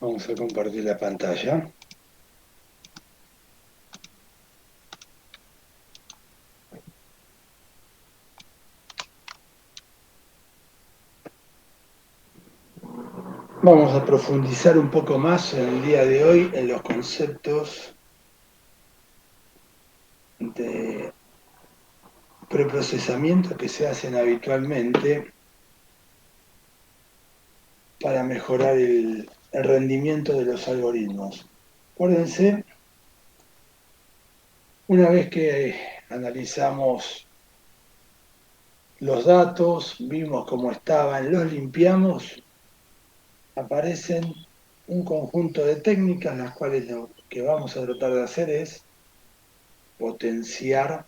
Vamos a compartir la pantalla. Vamos a profundizar un poco más en el día de hoy en los conceptos de preprocesamiento que se hacen habitualmente para mejorar el rendimiento de los algoritmos. Acuérdense, una vez que analizamos los datos, vimos cómo estaban, los limpiamos, aparecen un conjunto de técnicas, las cuales lo que vamos a tratar de hacer es potenciar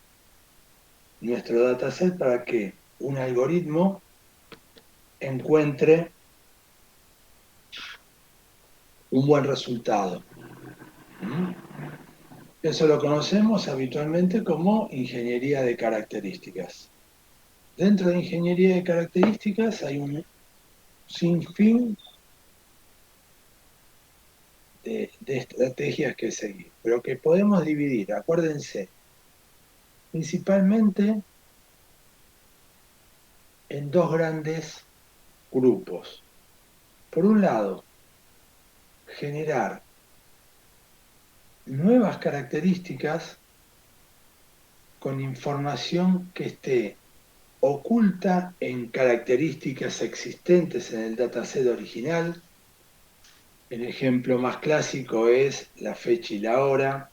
nuestro dataset para que un algoritmo encuentre un buen resultado. Eso lo conocemos habitualmente como ingeniería de características. Dentro de ingeniería de características hay un sinfín de estrategias que seguir, pero que podemos dividir, acuérdense, principalmente en dos grandes grupos. Por un lado, generar nuevas características con información que esté oculta en características existentes en el dataset original. El ejemplo más clásico es la fecha y la hora,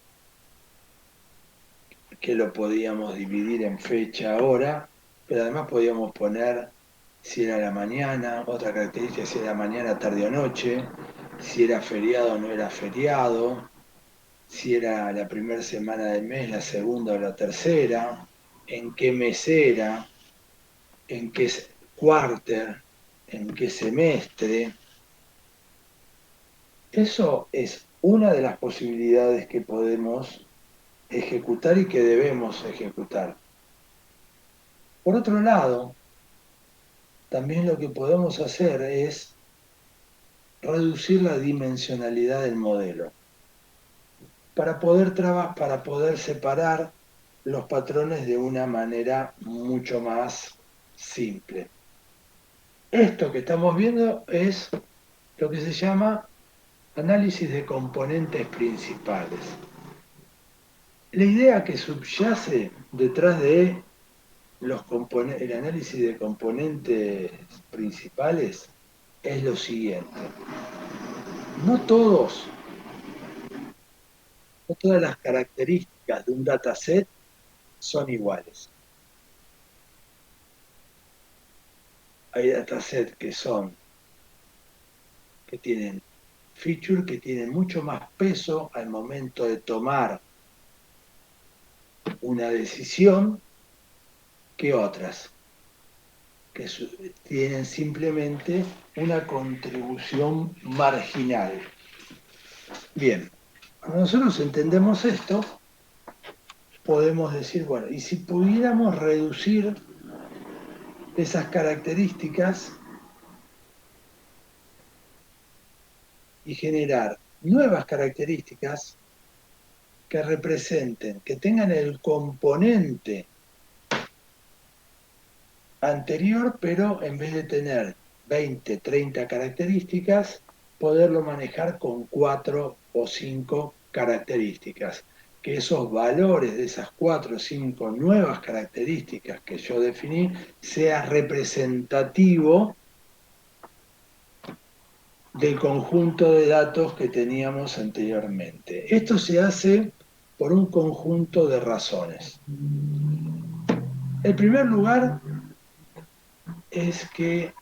que lo podíamos dividir en fecha, hora, pero además podíamos poner si era la mañana, otra característica si era mañana, tarde o noche, si era feriado o no era feriado, si era la primera semana del mes, la segunda o la tercera, en qué mes era, en qué cuarter, en qué semestre. Eso es una de las posibilidades que podemos ejecutar y que debemos ejecutar. Por otro lado, también lo que podemos hacer es reducir la dimensionalidad del modelo para poder separar los patrones de una manera mucho más simple. Esto que estamos viendo es lo que se llama análisis de componentes principales. La idea que subyace detrás de el análisis de componentes principales es lo siguiente. No todos, no todas las características de un dataset son iguales. Hay datasets que tienen features que tienen mucho más peso al momento de tomar una decisión que otras, que tienen simplemente una contribución marginal. Bien, cuando nosotros entendemos esto, podemos decir, bueno, y si pudiéramos reducir esas características y generar nuevas características que representen, que tengan el componente anterior, pero en vez de tener 20, 30 características, poderlo manejar con 4 o 5 características. Que esos valores de esas 4 o 5 nuevas características que yo definí sea representativo del conjunto de datos que teníamos anteriormente. Esto se hace por un conjunto de razones. El primer lugar es que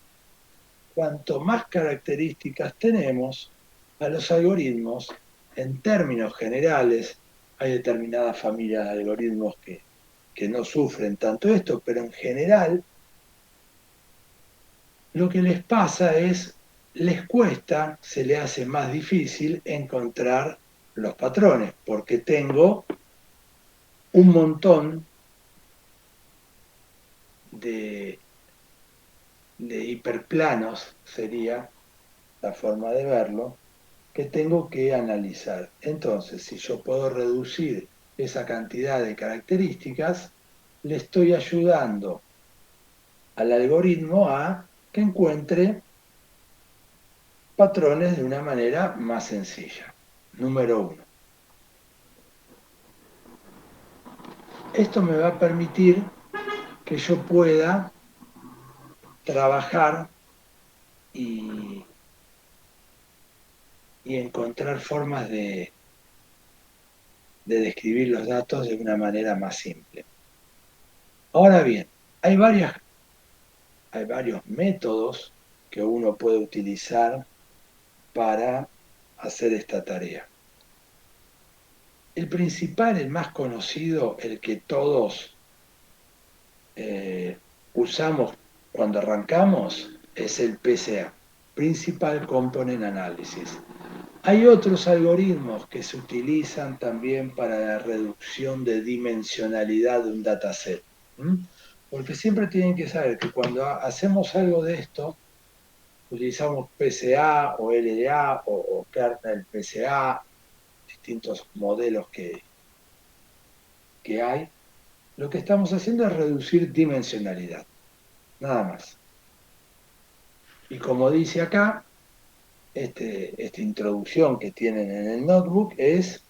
cuanto más características tenemos, a los algoritmos, en términos generales, hay determinadas familias de algoritmos que no sufren tanto esto, pero en general lo que les pasa es, les cuesta, se les hace más difícil encontrar los patrones, porque tengo un montón de, de hiperplanos, sería la forma de verlo, que tengo que analizar. Entonces, si yo puedo reducir esa cantidad de características, le estoy ayudando al algoritmo a que encuentre patrones de una manera más sencilla. Número uno. Esto me va a permitir que yo pueda trabajar y encontrar formas de describir los datos de una manera más simple. Ahora bien, hay varios métodos que uno puede utilizar para hacer esta tarea. El principal, el más conocido, el que todos usamos cuando arrancamos, es el PCA, Principal Component Analysis. Hay otros algoritmos que se utilizan también para la reducción de dimensionalidad de un dataset. Porque siempre tienen que saber que cuando hacemos algo de esto, utilizamos PCA o LDA o kernel PCA, distintos modelos que hay, lo que estamos haciendo es reducir dimensionalidad, nada más. Y como dice acá, esta introducción que tienen en el notebook les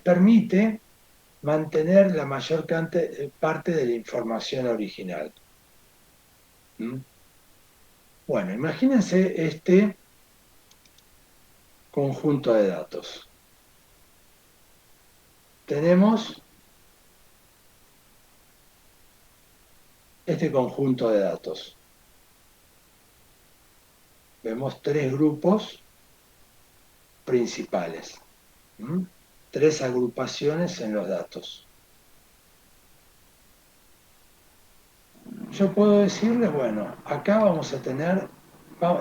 permite mantener la mayor parte de la información original. Bueno, imagínense este conjunto de datos. Tenemos este conjunto de datos. Vemos tres grupos principales, tres agrupaciones en los datos. Yo puedo decirles, bueno, acá vamos a tener,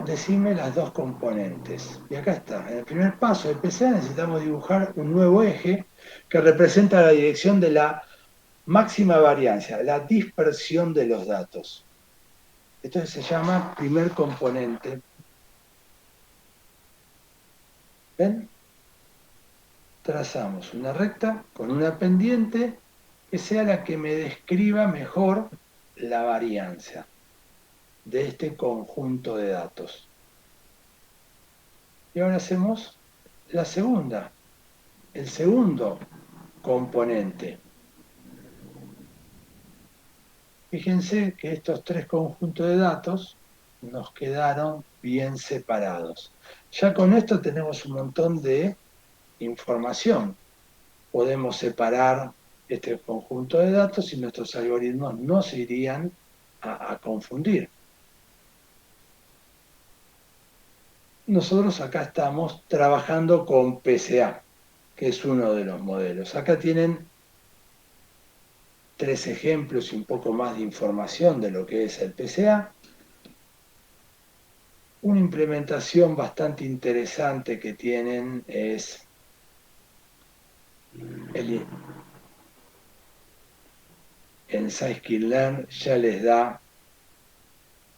decime las dos componentes. Y acá está, en el primer paso de PCA necesitamos dibujar un nuevo eje que representa la dirección de la máxima variancia, la dispersión de los datos. Esto se llama primer componente. ¿Ven? Trazamos una recta con una pendiente que sea la que me describa mejor la varianza de este conjunto de datos. Y ahora hacemos la segunda, el segundo componente. Fíjense que estos tres conjuntos de datos nos quedaron bien separados. Ya con esto tenemos un montón de información. Podemos separar este conjunto de datos y nuestros algoritmos no se irían a confundir. Nosotros acá estamos trabajando con PCA, que es uno de los modelos. Acá tienen tres ejemplos y un poco más de información de lo que es el PCA. Una implementación bastante interesante que tienen es en Scikit-learn ya les da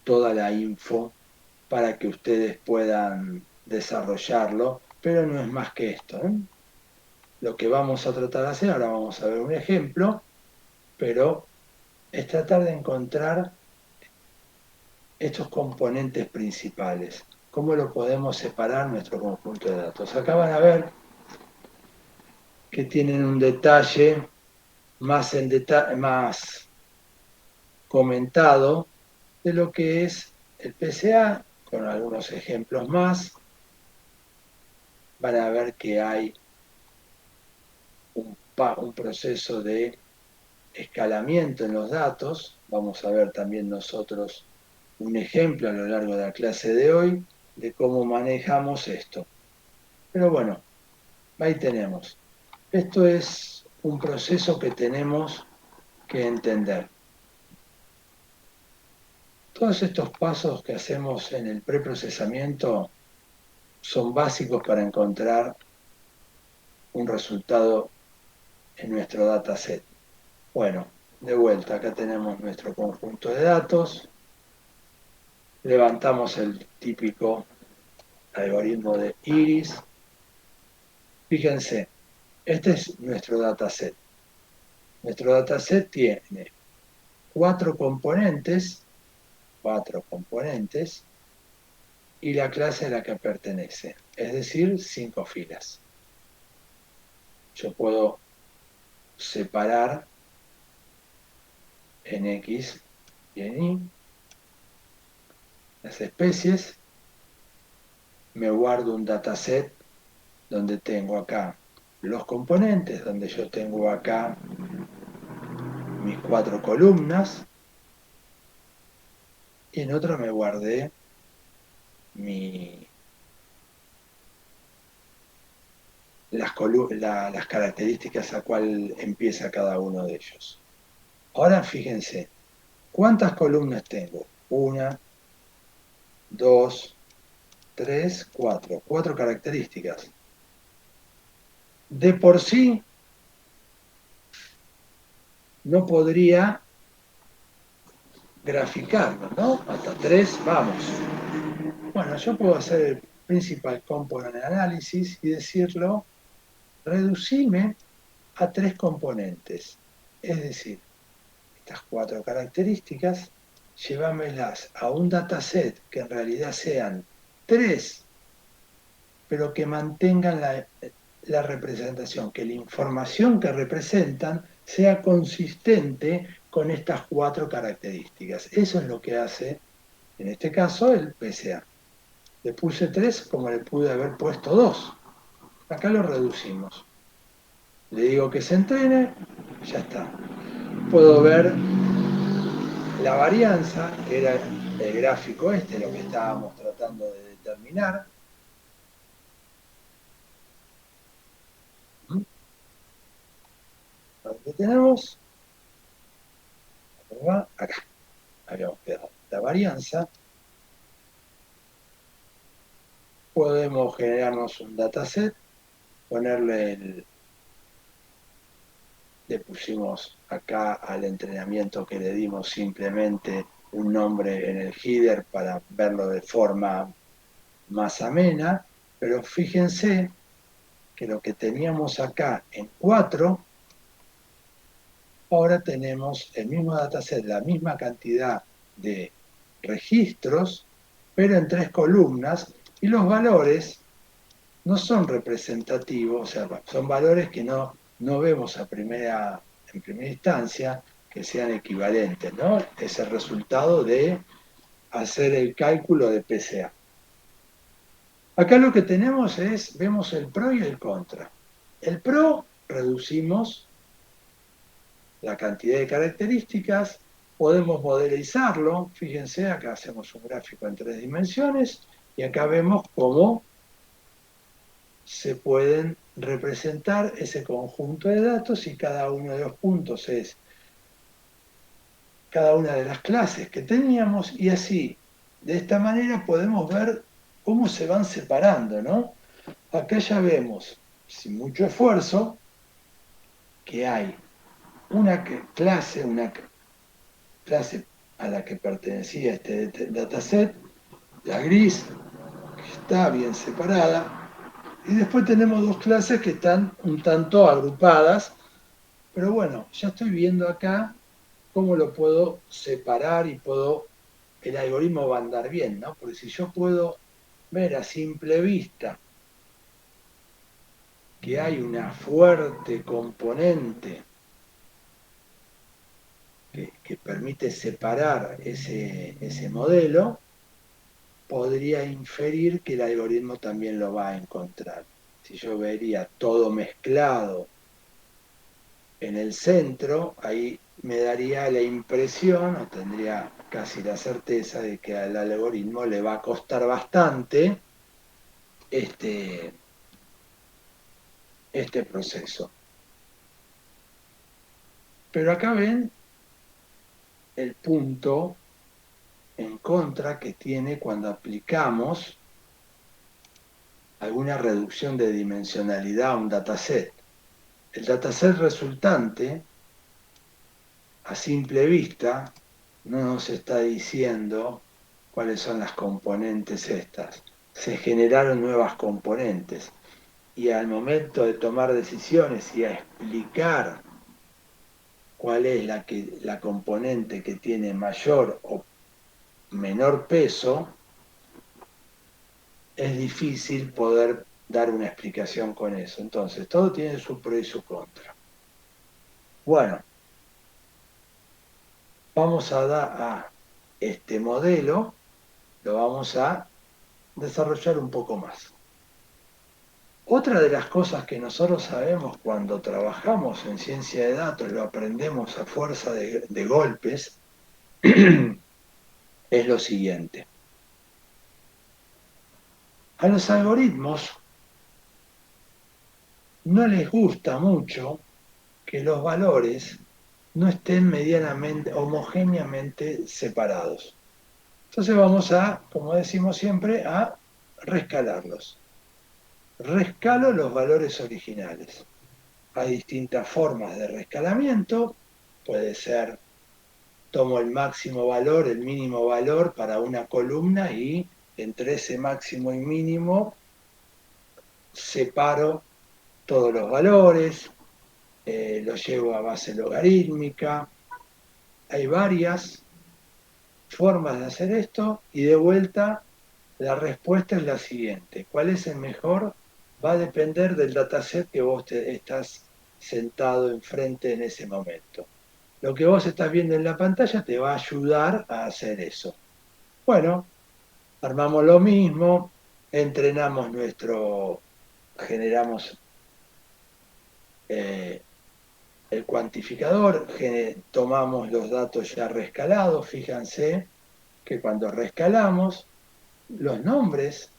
toda la info para que ustedes puedan desarrollarlo, pero no es más que esto. Lo que vamos a tratar de hacer, ahora vamos a ver un ejemplo, pero es tratar de encontrar estos componentes principales. ¿Cómo lo podemos separar nuestro conjunto de datos? Acá van a ver que tienen un detalle más comentado de lo que es el PCA, con algunos ejemplos más. Van a ver que hay un proceso de escalamiento en los datos. Vamos a ver también nosotros un ejemplo a lo largo de la clase de hoy de cómo manejamos esto. Pero bueno, ahí tenemos. Esto es un proceso que tenemos que entender. Todos estos pasos que hacemos en el preprocesamiento son básicos para encontrar un resultado en nuestro dataset. Bueno, de vuelta, acá tenemos nuestro conjunto de datos. Levantamos el típico algoritmo de Iris. Fíjense, este es nuestro dataset. Nuestro dataset tiene cuatro componentes y la clase a la que pertenece, es decir, 5 filas. Yo puedo separar en X y en Y las especies, me guardo un dataset donde tengo acá los componentes, donde yo tengo acá mis 4 columnas, y en otro me guardé las características a cual empieza cada uno de ellos. Ahora fíjense, ¿cuántas columnas tengo? 1, 2, 3, 4. 4 características. De por sí, no podría graficarlo, ¿no? Hasta 3, vamos. Bueno, yo puedo hacer el Principal Component Analysis y decirlo, reducime a 3 componentes. Es decir, estas 4 características, llévamelas a un dataset que en realidad sean 3, pero que mantengan la representación, que la información que representan sea consistente con estas 4 características. Eso es lo que hace, en este caso, el PCA. Le puse 3 como le pude haber puesto 2. Acá lo reducimos. Le digo que se entrene, ya está. Puedo ver la varianza, que era el gráfico este, lo que estábamos tratando de determinar. ¿Dónde tenemos? Acá. Habíamos quedado. La varianza. Podemos generarnos un dataset, le pusimos acá al entrenamiento que le dimos simplemente un nombre en el header para verlo de forma más amena, pero fíjense que lo que teníamos acá en 4, ahora tenemos el mismo dataset, la misma cantidad de registros, pero en 3 columnas, y los valores no son representativos, o sea, son valores que no vemos en primera instancia que sean equivalentes, ¿no? Es el resultado de hacer el cálculo de PCA. Acá lo que tenemos vemos el pro y el contra. El pro, reducimos la cantidad de características, podemos modelizarlo, fíjense, acá hacemos un gráfico en 3 dimensiones, y acá vemos cómo se pueden representar ese conjunto de datos y cada uno de los puntos es cada una de las clases que teníamos, y así, de esta manera podemos ver cómo se van separando, ¿no? Acá ya vemos, sin mucho esfuerzo, que hay una clase a la que pertenecía este dataset, la gris, que está bien separada, y después tenemos 2 clases que están un tanto agrupadas, pero bueno, ya estoy viendo acá cómo lo puedo separar y el algoritmo va a andar bien, ¿no? Porque si yo puedo ver a simple vista que hay una fuerte componente que permite separar ese modelo, podría inferir que el algoritmo también lo va a encontrar. Si yo vería todo mezclado en el centro, ahí me daría la impresión, o tendría casi la certeza, de que al algoritmo le va a costar bastante este proceso. Pero acá ven el punto en contra que tiene cuando aplicamos alguna reducción de dimensionalidad a un dataset. El dataset resultante, a simple vista, no nos está diciendo cuáles son las componentes estas. se generaron nuevas componentes. Y al momento de tomar decisiones y a explicar cuál es la componente que tiene mayor o menor peso, es difícil poder dar una explicación con eso. Entonces, todo tiene su pro y su contra. Bueno, vamos a dar a este modelo, lo vamos a desarrollar un poco más. Otra de las cosas que nosotros sabemos cuando trabajamos en ciencia de datos, lo aprendemos a fuerza de golpes, es lo siguiente. A los algoritmos no les gusta mucho que los valores no estén medianamente, homogéneamente separados. Entonces vamos a, como decimos siempre, a rescalarlos. Rescalo los valores originales. Hay distintas formas de rescalamiento. Puede ser, tomo el máximo valor, el mínimo valor para una columna y entre ese máximo y mínimo separo todos los valores, los llevo a base logarítmica. Hay varias formas de hacer esto y de vuelta la respuesta es la siguiente. ¿Cuál es el mejor? Va a depender del dataset que vos estás sentado enfrente en ese momento. Lo que vos estás viendo en la pantalla te va a ayudar a hacer eso. Bueno, armamos lo mismo, entrenamos generamos el cuantificador, tomamos los datos ya rescalados, fíjense que cuando rescalamos, los nombres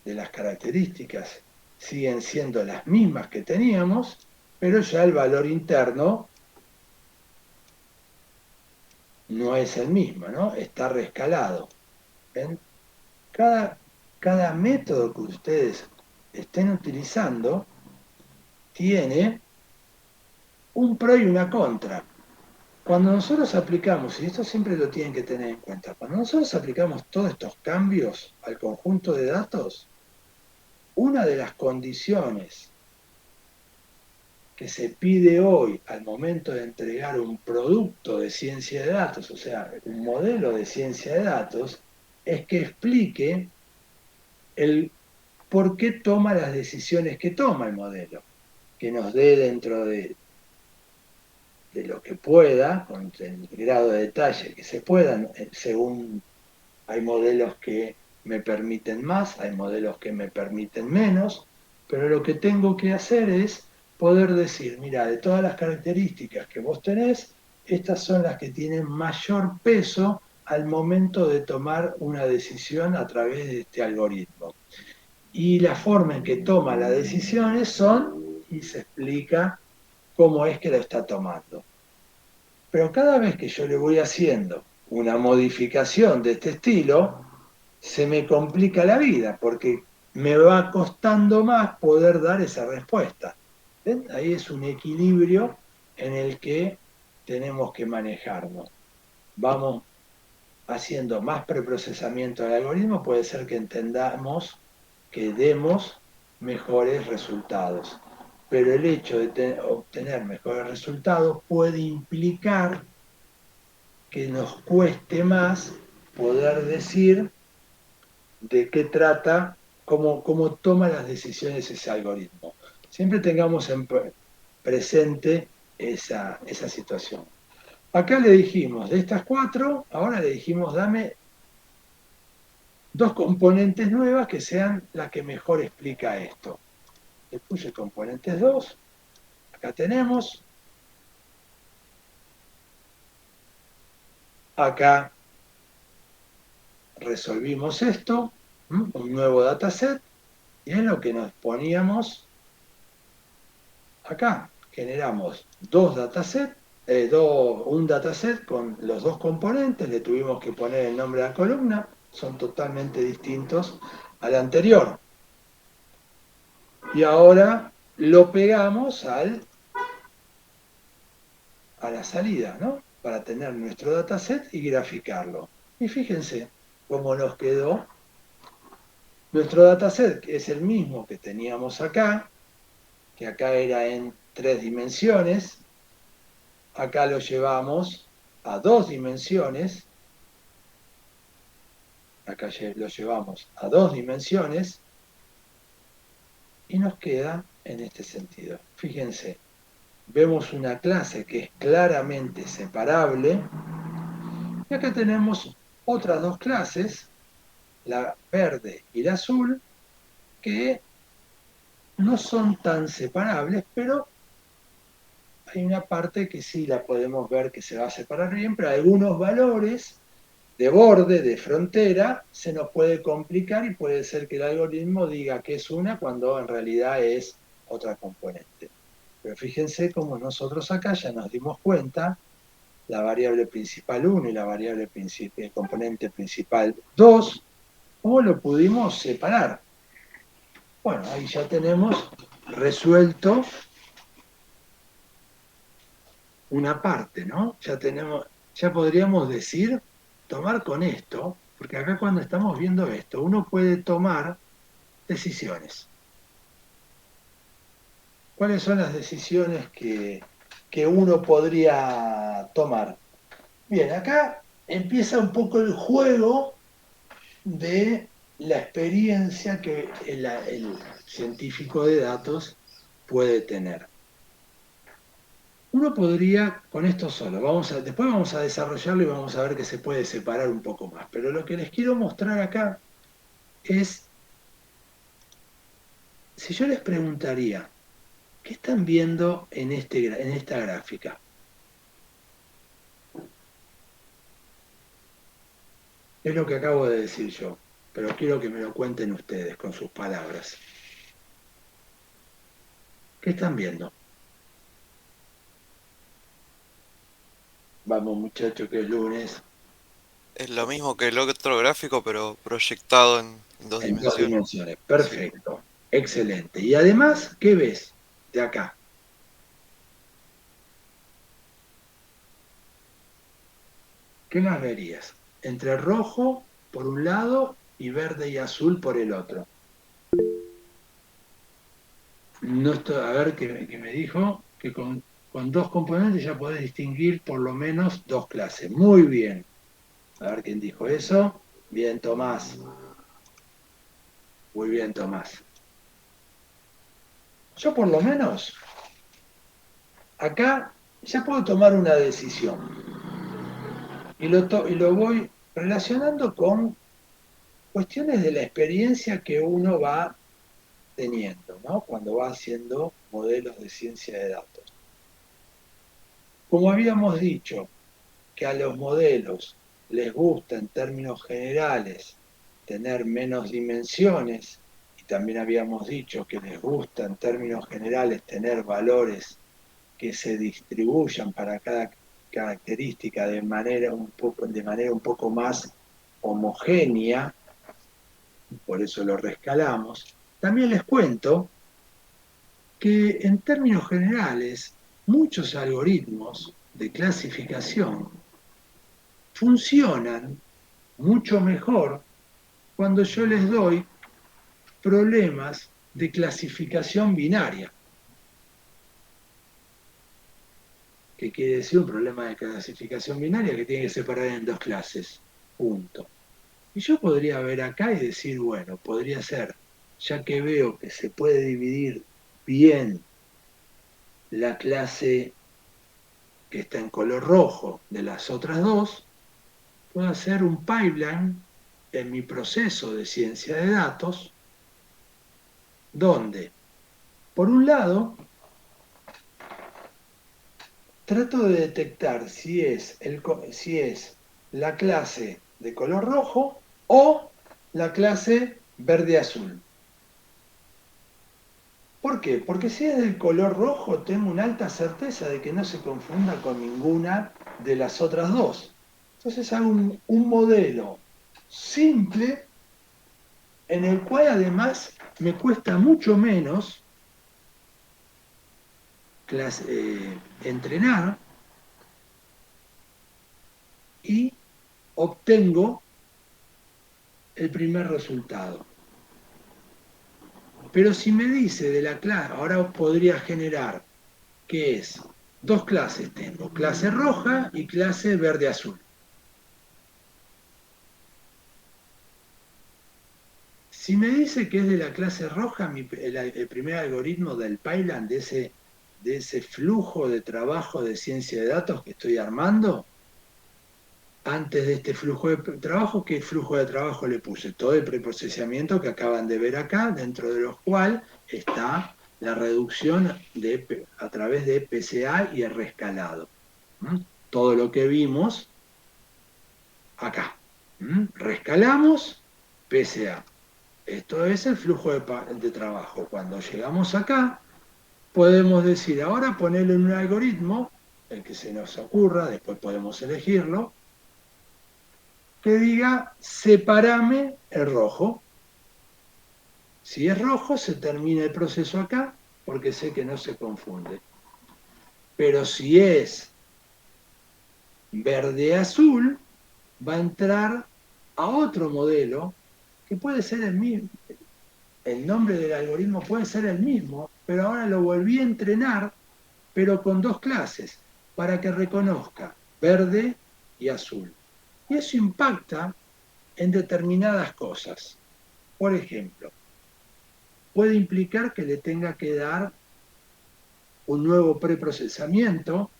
de las características siguen siendo las mismas que teníamos, pero ya el valor interno no es el mismo, ¿no? Está rescalado. ¿Ven? Cada método que ustedes estén utilizando tiene un pro y una contra. Cuando nosotros aplicamos, y esto siempre lo tienen que tener en cuenta, cuando nosotros aplicamos todos estos cambios al conjunto de datos, una de las condiciones que se pide hoy al momento de entregar un producto de ciencia de datos, o sea, un modelo de ciencia de datos, es que explique el por qué toma las decisiones que toma el modelo, que nos dé dentro de lo que pueda, con el grado de detalle que se pueda, según hay modelos que me permiten más, hay modelos que me permiten menos, pero lo que tengo que hacer es poder decir, mira, de todas las características que vos tenés, estas son las que tienen mayor peso al momento de tomar una decisión a través de este algoritmo. Y la forma en que toma las decisiones son, y se explica cómo es que lo está tomando. Pero cada vez que yo le voy haciendo una modificación de este estilo, se me complica la vida porque me va costando más poder dar esa respuesta. ¿Ven? Ahí es un equilibrio en el que tenemos que manejarnos. Vamos haciendo más preprocesamiento del algoritmo, puede ser que entendamos que demos mejores resultados. Pero el hecho de obtener mejores resultados puede implicar que nos cueste más poder decir de qué trata, cómo toma las decisiones ese algoritmo. Siempre tengamos presente esa situación. Acá le dijimos, de estas cuatro, ahora le dijimos, dame dos componentes nuevas que sean las que mejor explica esto. Le puse componentes 2, acá tenemos, acá resolvimos esto, un nuevo dataset, y es lo que nos poníamos acá. Generamos dos datasets, un dataset con los dos componentes, le tuvimos que poner el nombre a la columna, son totalmente distintos al anterior. Y ahora lo pegamos a la salida, ¿no? Para tener nuestro dataset y graficarlo. Y fíjense cómo nos quedó Nuestro dataset es el mismo que teníamos acá, que acá era en 3 dimensiones, acá lo llevamos a 2 dimensiones, acá lo llevamos a 2 dimensiones y nos queda en este sentido. Fíjense, vemos una clase que es claramente separable y acá tenemos otras dos clases, la verde y la azul, que no son tan separables, pero hay una parte que sí la podemos ver que se va a separar bien, pero algunos valores de borde, de frontera, se nos puede complicar y puede ser que el algoritmo diga que es una cuando en realidad es otra componente. Pero fíjense cómo nosotros acá ya nos dimos cuenta, la variable principal 1 y la variable el componente principal 2, cómo lo pudimos separar. Bueno, ahí ya tenemos resuelto una parte, ¿no? Ya podríamos decir, tomar con esto, porque acá cuando estamos viendo esto, uno puede tomar decisiones. ¿Cuáles son las decisiones que uno podría tomar? Bien, acá empieza un poco el juego de la experiencia que el científico de datos puede tener. Uno podría, con esto solo, después vamos a desarrollarlo y vamos a ver que se puede separar un poco más. Pero lo que les quiero mostrar acá es, si yo les preguntaría, ¿qué están viendo en esta gráfica? Es lo que acabo de decir yo, pero quiero que me lo cuenten ustedes con sus palabras. ¿Qué están viendo? Vamos muchachos, que es lunes, Es lo mismo que el otro gráfico, pero proyectado en dos en dos dimensiones. dimensiones. Sí. Perfecto, excelente. Y además, ¿qué ves de acá? ¿Qué más verías? Entre rojo por un lado y verde y azul por el otro. No estoy, a ver, que me dijo que con dos componentes ya podés distinguir por lo menos dos clases. Muy bien. A ver quién dijo eso. Bien, Tomás. Muy bien, Tomás. Yo por lo menos acá ya puedo tomar una decisión y lo voy relacionando con cuestiones de la experiencia que uno va teniendo, ¿no? Cuando va haciendo modelos de ciencia de datos. Como habíamos dicho, que a los modelos les gusta en términos generales tener menos dimensiones, y también habíamos dicho que les gusta en términos generales tener valores que se distribuyan para cada característica de manera un poco más homogénea, por eso lo rescalamos. También les cuento que en términos generales muchos algoritmos de clasificación funcionan mucho mejor cuando yo les doy problemas de clasificación binaria. ¿Qué quiere decir un problema de clasificación binaria? Que tiene que separar en dos clases. Punto. Y yo podría ver acá y decir, bueno, podría ser, ya que veo que se puede dividir bien la clase que está en color rojo de las otras dos, puedo hacer un pipeline en mi proceso de ciencia de datos, donde, por un lado, trato de detectar si es la clase de color rojo o la clase verde-azul. ¿Por qué? Porque si es del color rojo, tengo una alta certeza de que no se confunda con ninguna de las otras dos. Entonces hago un modelo simple en el cual además me cuesta mucho menos entrenar y obtengo el primer resultado. Pero si me dice de la clase, ahora podría generar, que es, dos clases tengo, clase roja y clase verde-azul. Si me dice que es de la clase roja, el primer algoritmo del Python, de ese flujo de trabajo de ciencia de datos que estoy armando, antes de este flujo de trabajo, ¿qué flujo de trabajo le puse? Todo el preprocesamiento que acaban de ver acá, dentro de los cuales está la reducción a través de PCA y el rescalado. Todo lo que vimos acá. Rescalamos PCA. Esto es el flujo de trabajo. Cuando llegamos acá, podemos decir, ahora ponerle en un algoritmo, el que se nos ocurra, después podemos elegirlo, que diga, separame el rojo. Si es rojo, se termina el proceso acá, porque sé que no se confunde. Pero si es verde-azul, va a entrar a otro modelo, que puede ser el mismo. El nombre del algoritmo puede ser el mismo, pero ahora lo volví a entrenar, pero con dos clases, para que reconozca verde y azul. Y eso impacta en determinadas cosas. Por ejemplo, puede implicar que le tenga que dar un nuevo preprocesamiento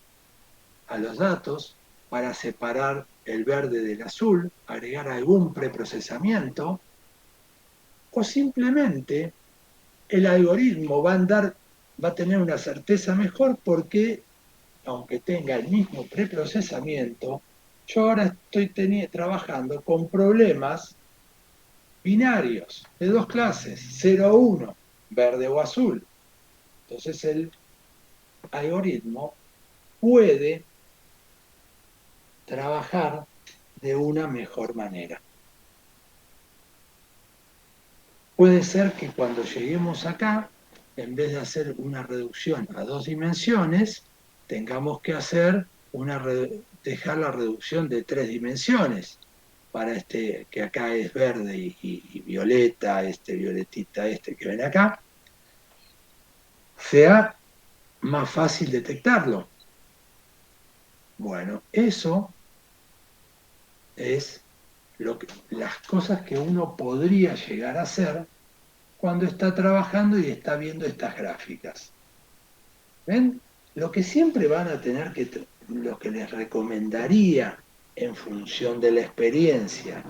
a los datos para separar el verde del azul, agregar algún preprocesamiento, o simplemente el algoritmo va a tener una certeza mejor porque, aunque tenga el mismo preprocesamiento, yo ahora estoy trabajando con problemas binarios de dos clases, 0 o 1, verde o azul. Entonces el algoritmo puede trabajar de una mejor manera. Puede ser que cuando lleguemos acá, en vez de hacer una reducción a dos dimensiones, tengamos que dejar la reducción de tres dimensiones para este que acá es verde y violeta, este violetita, este que ven acá, sea más fácil detectarlo. Bueno, eso es las cosas que uno podría llegar a hacer cuando está trabajando y está viendo estas gráficas. ¿Ven? Lo que siempre van a tener lo que les recomendaría en función de la experiencia,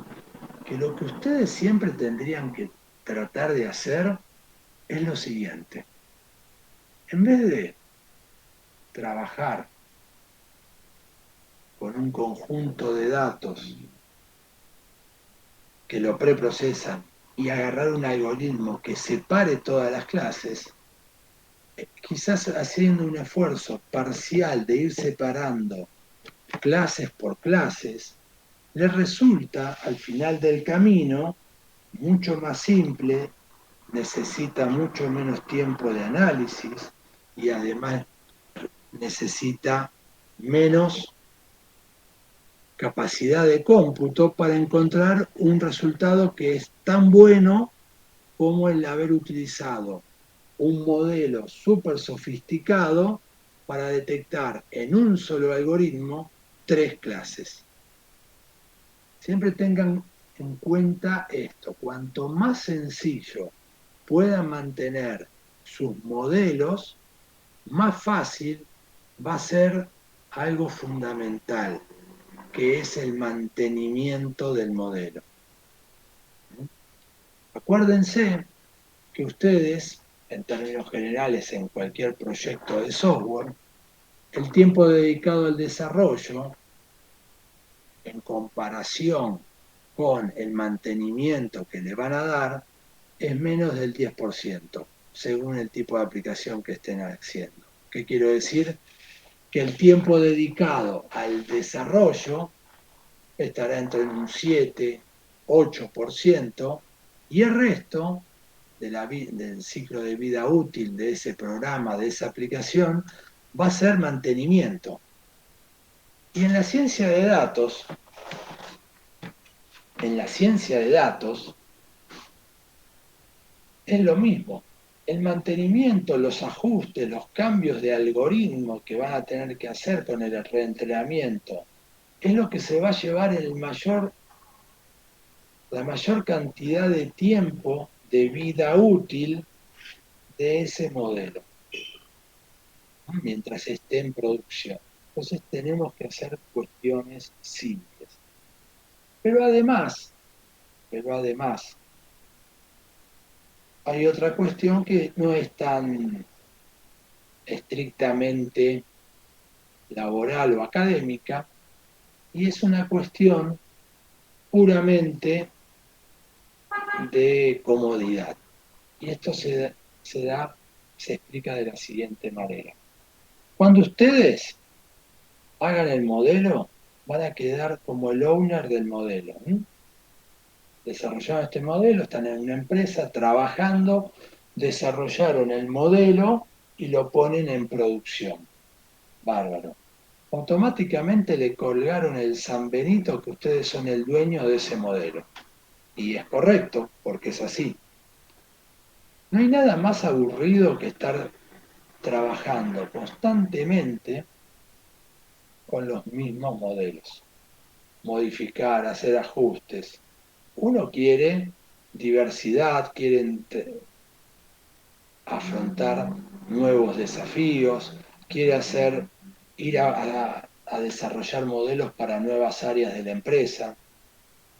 que lo que ustedes siempre tendrían que tratar de hacer es lo siguiente. En vez de trabajar con un conjunto de datos que lo preprocesan y agarrar un algoritmo que separe todas las clases, quizás haciendo un esfuerzo parcial de ir separando clases por clases, les resulta al final del camino mucho más simple, necesita mucho menos tiempo de análisis y además necesita menos capacidad de cómputo para encontrar un resultado que es tan bueno como el haber utilizado un modelo súper sofisticado para detectar en un solo algoritmo tres clases. Siempre tengan en cuenta esto, cuanto más sencillo puedan mantener sus modelos, más fácil va a ser algo fundamental, que es el mantenimiento del modelo. Acuérdense que ustedes, en términos generales, en cualquier proyecto de software, el tiempo dedicado al desarrollo, en comparación con el mantenimiento que le van a dar, es menos del 10%, según el tipo de aplicación que estén haciendo. ¿Qué quiero decir? Que el tiempo dedicado al desarrollo estará entre un 7, 8%, y el resto del ciclo de vida útil de ese programa, de esa aplicación, va a ser mantenimiento. Y en la ciencia de datos, es lo mismo. El mantenimiento, los ajustes, los cambios de algoritmo que van a tener que hacer con el reentrenamiento, es lo que se va a llevar la mayor cantidad de tiempo de vida útil de ese modelo, ¿no? Mientras esté en producción. Entonces tenemos que hacer cuestiones simples. Pero además, hay otra cuestión que no es tan estrictamente laboral o académica, y es una cuestión puramente de comodidad. Y esto se explica de la siguiente manera. Cuando ustedes hagan el modelo, van a quedar como el owner del modelo. Desarrollaron este modelo, están en una empresa trabajando, desarrollaron el modelo y lo ponen en producción. Bárbaro. Automáticamente le colgaron el San Benito que ustedes son el dueño de ese modelo. Y es correcto, porque es así. No hay nada más aburrido que estar trabajando constantemente con los mismos modelos, modificar, hacer ajustes. Uno quiere diversidad, quiere afrontar nuevos desafíos, quiere ir a desarrollar modelos para nuevas áreas de la empresa.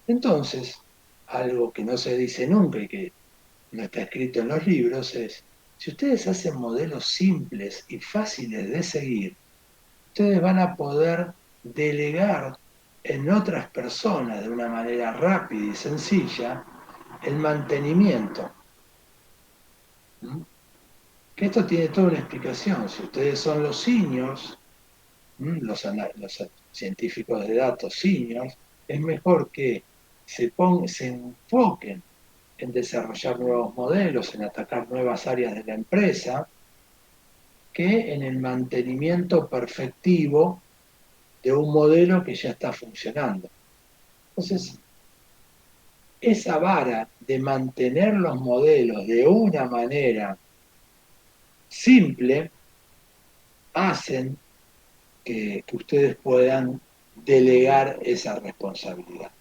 Entonces, algo que no se dice nunca y que no está escrito en los libros es, si ustedes hacen modelos simples y fáciles de seguir, ustedes van a poder delegar en otras personas de una manera rápida y sencilla el mantenimiento. ¿Mm? Que esto tiene toda una explicación. Si ustedes son los seniors, los científicos de datos seniors, es mejor que se enfoquen en desarrollar nuevos modelos, en atacar nuevas áreas de la empresa, que en el mantenimiento perfectivo de un modelo que ya está funcionando. Entonces, esa vara de mantener los modelos de una manera simple hacen que ustedes puedan delegar esa responsabilidad.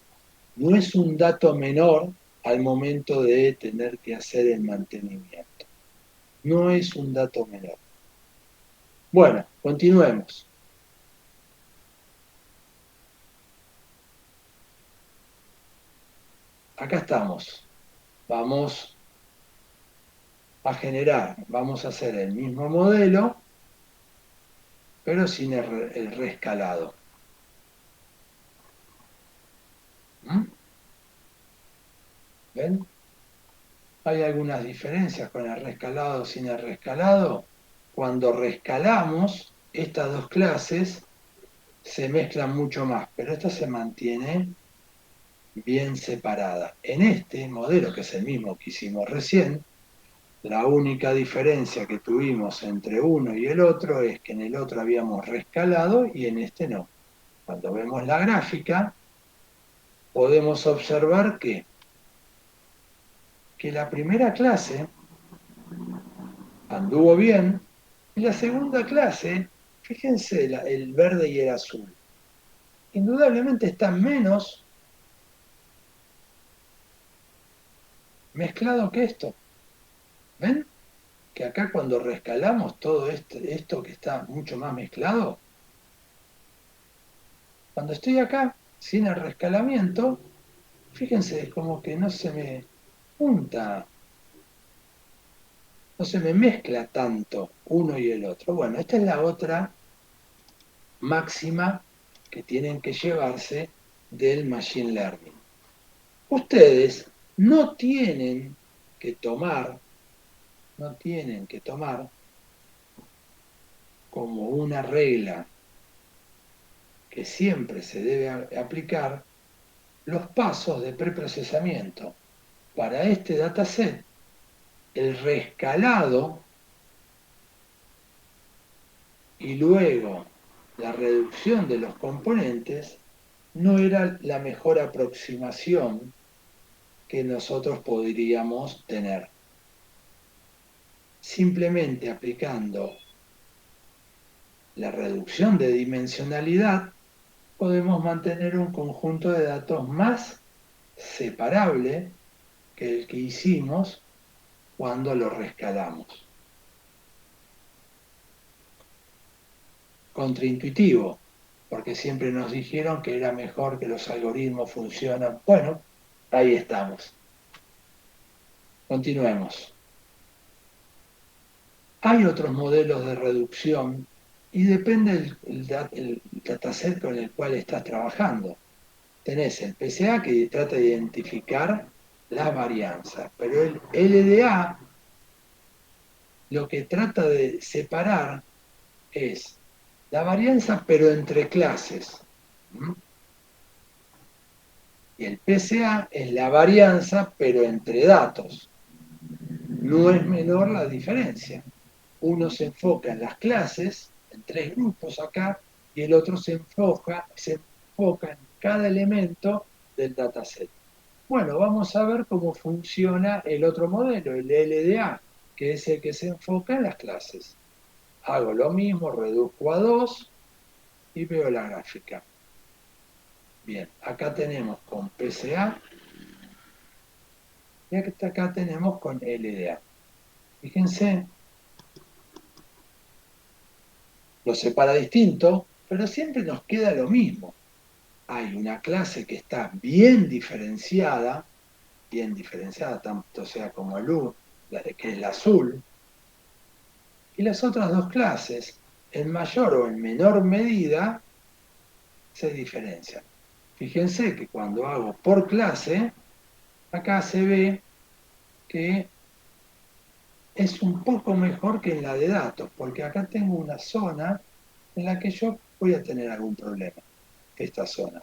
No es un dato menor al momento de tener que hacer el mantenimiento. No es un dato menor. Bueno, continuemos. Acá estamos. Vamos a generar, vamos a hacer el mismo modelo, pero sin el reescalado. ¿Mm? ¿Ven? Hay algunas diferencias con el reescalado sin el reescalado. Cuando reescalamos, estas dos clases se mezclan mucho más, pero esta se mantiene bien separada. En este modelo, que es el mismo que hicimos recién, la única diferencia que tuvimos entre uno y el otro es que en el otro habíamos reescalado y en este no. Cuando vemos la gráfica, podemos observar que la primera clase anduvo bien y la segunda clase, fíjense el verde y el azul, indudablemente están menos mezclados que esto. ¿Ven? Que acá cuando reescalamos todo esto que está mucho más mezclado, cuando estoy acá sin el reescalamiento, fíjense, es como que no se me junta, no se me mezcla tanto uno y el otro. Bueno, esta es la otra máxima que tienen que llevarse del Machine Learning. Ustedes no tienen que tomar como una regla que siempre se debe aplicar los pasos de preprocesamiento. Para este dataset, el reescalado y luego la reducción de los componentes no era la mejor aproximación que nosotros podríamos tener. simplemente aplicando la reducción de dimensionalidad, podemos mantener un conjunto de datos más separable que el que hicimos cuando lo rescalamos. Contraintuitivo, porque siempre nos dijeron que era mejor que los algoritmos funcionan. Bueno, ahí estamos. Continuemos. Hay otros modelos de reducción y depende el dataset con el cual estás trabajando. Tenés el PCA que trata de identificar las varianzas, pero el LDA lo que trata de separar es la varianza pero entre clases. Y el PCA es la varianza pero entre datos. No es menor la diferencia. Uno se enfoca en las clases, en tres grupos acá, y el otro se enfoca en cada elemento del dataset. Bueno, vamos a ver cómo funciona el otro modelo, el LDA, que es el que se enfoca en las clases. Hago lo mismo, reduzco a 2 y veo la gráfica. Bien, acá tenemos con PCA y acá tenemos con LDA. Fíjense, lo separa distinto, pero siempre nos queda lo mismo. Hay una clase que está bien diferenciada, tanto sea como el U, que es la azul, y las otras dos clases, en mayor o en menor medida, se diferencian. Fíjense que cuando hago por clase, acá se ve que es un poco mejor que en la de datos, porque acá tengo una zona en la que yo voy a tener algún problema, esta zona.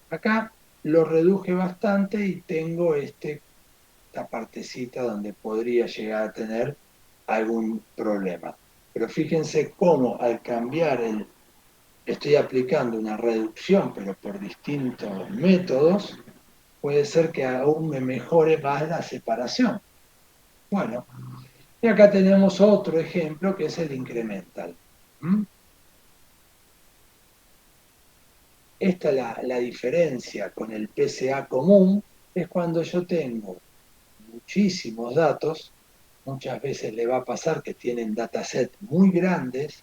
Acá lo reduje bastante y tengo esta partecita donde podría llegar a tener algún problema. Pero fíjense cómo al cambiar estoy aplicando una reducción, pero por distintos métodos, puede ser que aún me mejore más la separación. Bueno, y acá tenemos otro ejemplo que es el incremental. Esta la diferencia con el PCA común, es cuando yo tengo muchísimos datos, muchas veces le va a pasar que tienen datasets muy grandes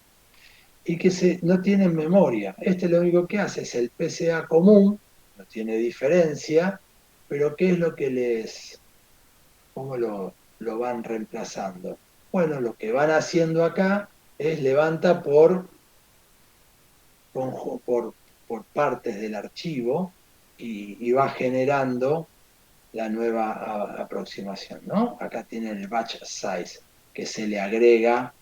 y que no tienen memoria. Este lo único que hace es el PCA común, no tiene diferencia, pero ¿qué es lo que cómo lo van reemplazando? Bueno, lo que van haciendo acá es levanta por, por partes del archivo y va generando la nueva aproximación, ¿no? Acá tiene el batch size que se le agrega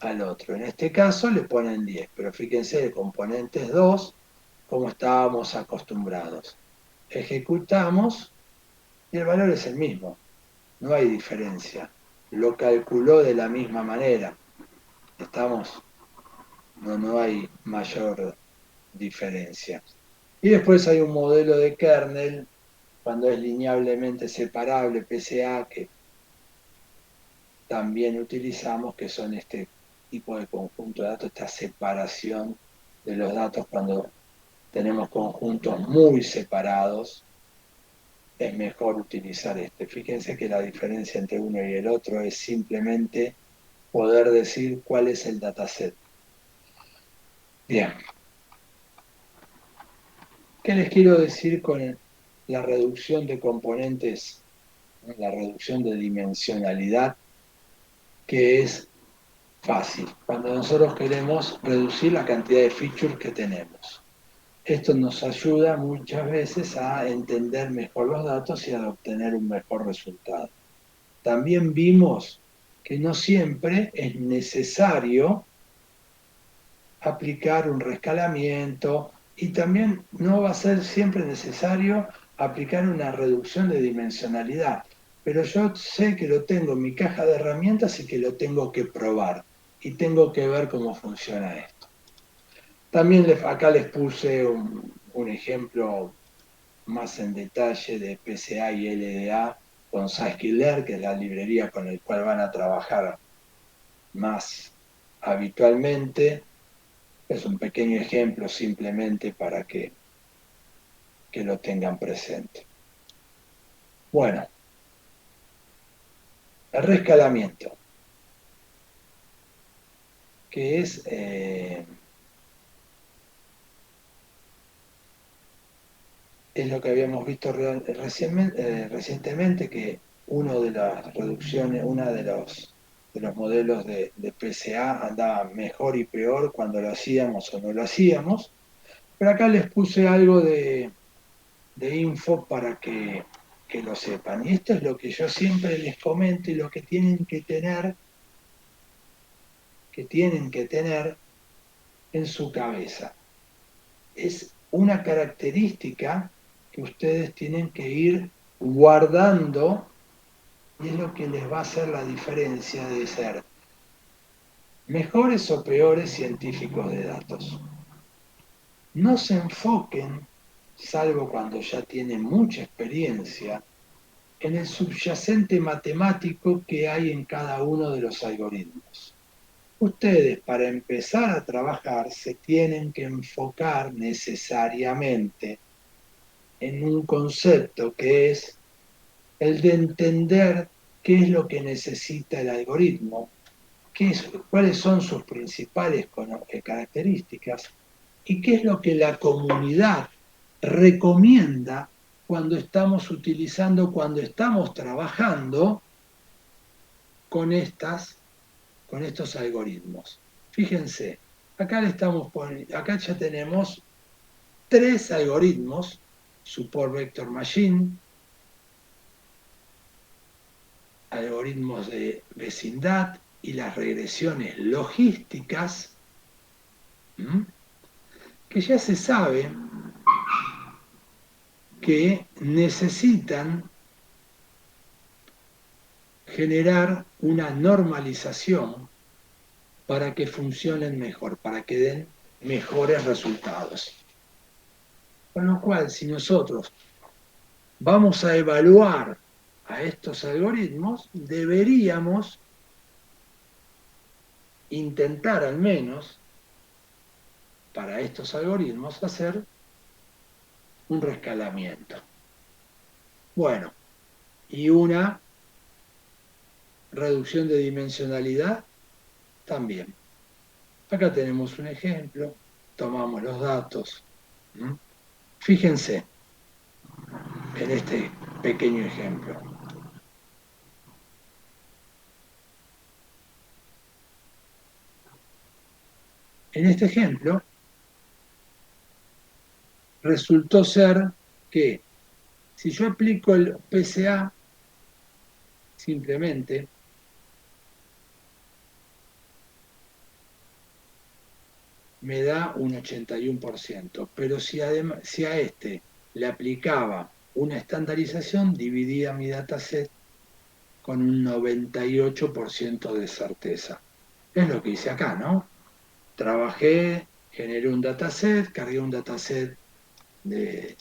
al otro. En este caso le ponen 10, pero fíjense, el componente es 2, como estábamos acostumbrados. Ejecutamos y el valor es el mismo, no hay diferencia. Lo calculó de la misma manera. Estamos, no hay mayor diferencia. Y después hay un modelo de kernel, cuando es linealmente separable, PCA, que también utilizamos, que son este tipo de conjunto de datos, esta separación de los datos cuando tenemos conjuntos muy separados, es mejor utilizar este. Fíjense que la diferencia entre uno y el otro es simplemente poder decir cuál es el dataset. Bien. ¿Qué les quiero decir con la reducción de componentes, la reducción de dimensionalidad, que es fácil? Cuando nosotros queremos reducir la cantidad de features que tenemos. Esto nos ayuda muchas veces a entender mejor los datos y a obtener un mejor resultado. También vimos que no siempre es necesario aplicar un rescalamiento y también no va a ser siempre necesario aplicar una reducción de dimensionalidad. Pero yo sé que lo tengo en mi caja de herramientas y que lo tengo que probar y tengo que ver cómo funciona esto. También acá les puse un ejemplo más en detalle de PCA y LDA con Scikit-Learn, que es la librería con la cual van a trabajar más habitualmente. Es un pequeño ejemplo simplemente para que lo tengan presente. Bueno, el reescalamiento, que es lo que habíamos visto recientemente, que uno de las reducciones, uno de los modelos de PCA andaba mejor y peor cuando lo hacíamos o no lo hacíamos. Pero acá les puse algo de info para que lo sepan. Y esto es lo que yo siempre les comento y lo que tienen que tener en su cabeza. Es una característica que ustedes tienen que ir guardando y es lo que les va a hacer la diferencia de ser mejores o peores científicos de datos. No se enfoquen, salvo cuando ya tienen mucha experiencia, en el subyacente matemático que hay en cada uno de los algoritmos. Ustedes, para empezar a trabajar, se tienen que enfocar necesariamente en un concepto que es el de entender qué es lo que necesita el algoritmo, cuáles son sus principales características y qué es lo que la comunidad recomienda cuando estamos utilizando, cuando estamos trabajando con estos algoritmos. Fíjense, acá ya tenemos 3 algoritmos: Support Vector Machine, algoritmos de vecindad y las regresiones logísticas, que ya se sabe que necesitan generar una normalización para que funcionen mejor, para que den mejores resultados. Con lo cual, si nosotros vamos a evaluar a estos algoritmos, deberíamos intentar al menos para estos algoritmos hacer un reescalamiento. Bueno, y una reducción de dimensionalidad también. Acá tenemos un ejemplo, tomamos los datos. Fíjense en este pequeño ejemplo. En este ejemplo, resultó ser que si yo aplico el PCA, simplemente me da un 81%, pero si a este le aplicaba una estandarización, dividía mi dataset con un 98% de certeza. Es lo que hice acá, ¿no? Trabajé, generé un dataset, cargué un dataset de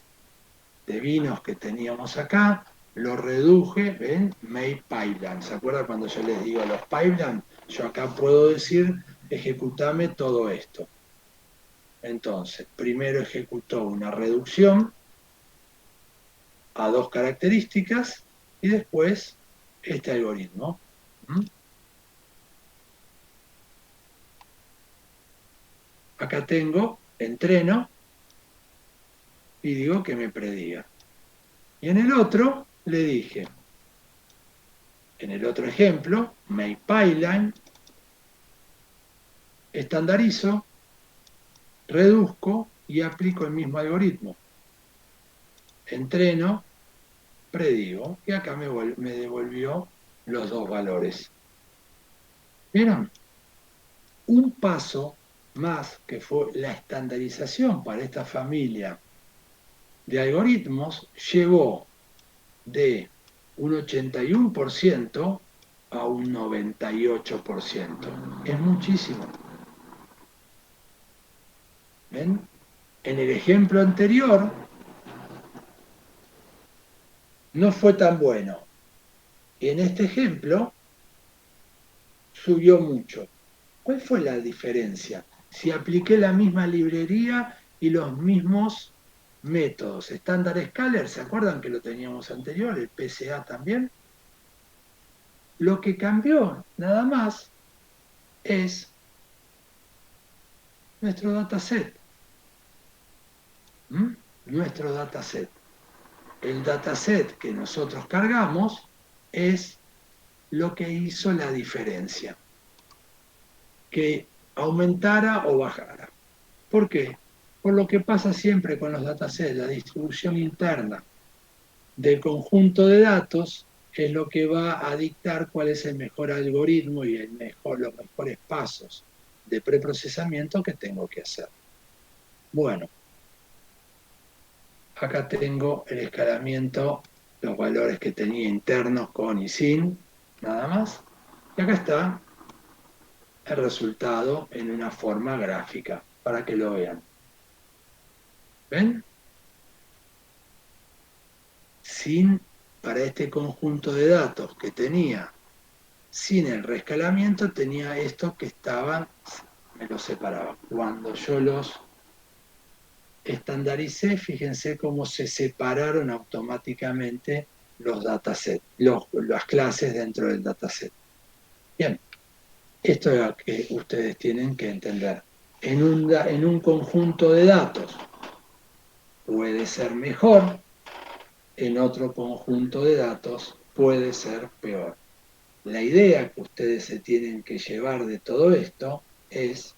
vinos que teníamos acá, lo reduje, ¿ven? Made pipeline. ¿Se acuerdan cuando yo les digo los pipeline? Yo acá puedo decir, ejecutame todo esto. Entonces, primero ejecutó una reducción a 2 características y después este algoritmo. Acá tengo, entreno y digo que me prediga. Y en el otro le dije, en el otro ejemplo, make pipeline, estandarizo, reduzco y aplico el mismo algoritmo. Entreno, predigo y acá me devolvió los 2 valores. ¿Vieron? Un paso más que fue la estandarización para esta familia de algoritmos llevó de un 81% a un 98%. Es muchísimo. ¿Ven? En el ejemplo anterior no fue tan bueno. Y en este ejemplo subió mucho. ¿Cuál fue la diferencia? Si apliqué la misma librería y los mismos métodos. Standard Scaler, ¿se acuerdan que lo teníamos anterior? El PCA también. Lo que cambió nada más es nuestro dataset. ¿Mm? Nuestro dataset. El dataset que nosotros cargamos es lo que hizo la diferencia, que aumentara o bajara. ¿Por qué? Por lo que pasa siempre con los datasets, la distribución interna del conjunto de datos es lo que va a dictar cuál es el mejor algoritmo y los mejores pasos de preprocesamiento que tengo que hacer. Bueno, acá tengo el escalamiento, los valores que tenía internos con y sin, nada más. Y acá está el resultado en una forma gráfica, para que lo vean. ¿Ven? Sin, para este conjunto de datos que tenía, sin el reescalamiento, tenía estos que estaban, me los separaba. Cuando yo los estandaricé, fíjense cómo se separaron automáticamente los datasets, las clases dentro del dataset. Bien, esto es lo que ustedes tienen que entender. En un conjunto de datos puede ser mejor, en otro conjunto de datos puede ser peor. La idea que ustedes se tienen que llevar de todo esto es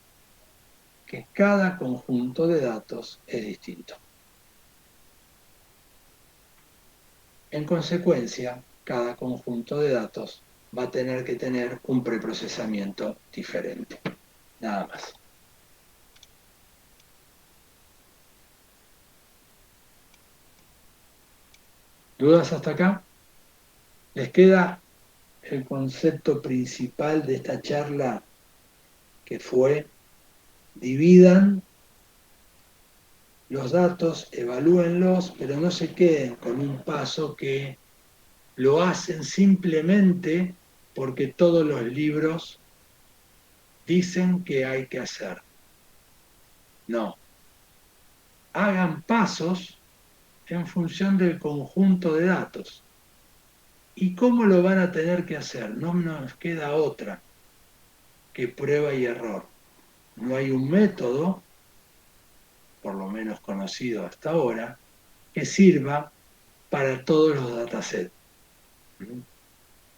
que cada conjunto de datos es distinto. En consecuencia, cada conjunto de datos va a tener que tener un preprocesamiento diferente. Nada más. ¿Dudas hasta acá? ¿Les queda el concepto principal de esta charla, que fue: dividan los datos, evalúenlos, pero no se queden con un paso que lo hacen simplemente porque todos los libros dicen que hay que hacer? No, hagan pasos en función del conjunto de datos. ¿Y cómo lo van a tener que hacer? No nos queda otra que prueba y error. No hay un método, por lo menos conocido hasta ahora, que sirva para todos los datasets.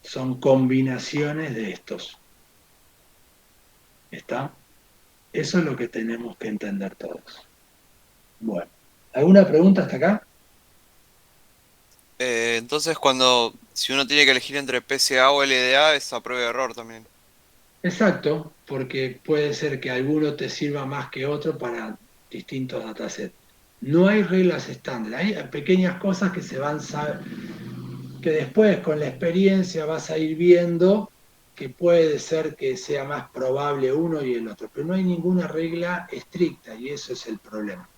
Son combinaciones de estos. ¿Está? Eso es lo que tenemos que entender todos. Bueno, ¿alguna pregunta hasta acá? Entonces si uno tiene que elegir entre PCA o LDA, es a prueba de error también. Exacto, porque puede ser que alguno te sirva más que otro para distintos datasets. No hay reglas estándar, hay pequeñas cosas que se van que después con la experiencia vas a ir viendo que puede ser que sea más probable uno y el otro, pero no hay ninguna regla estricta y eso es el problema.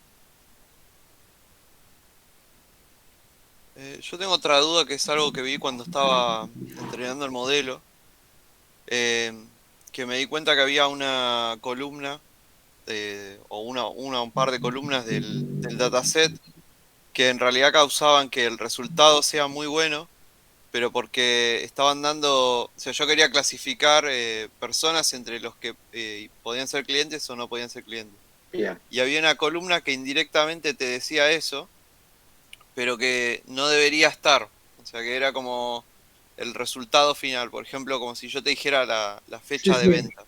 Yo tengo otra duda que es algo que vi cuando estaba entrenando el modelo, eh, que me di cuenta que había una columna o un par de columnas del dataset que en realidad causaban que el resultado sea muy bueno, pero porque estaban dando, o sea, yo quería clasificar personas entre los que podían ser clientes o no podían ser clientes. Bien, Y había una columna que indirectamente te decía eso, pero que no debería estar. O sea, que era como el resultado final. Por ejemplo, como si yo te dijera la sí, fecha de sí. venta.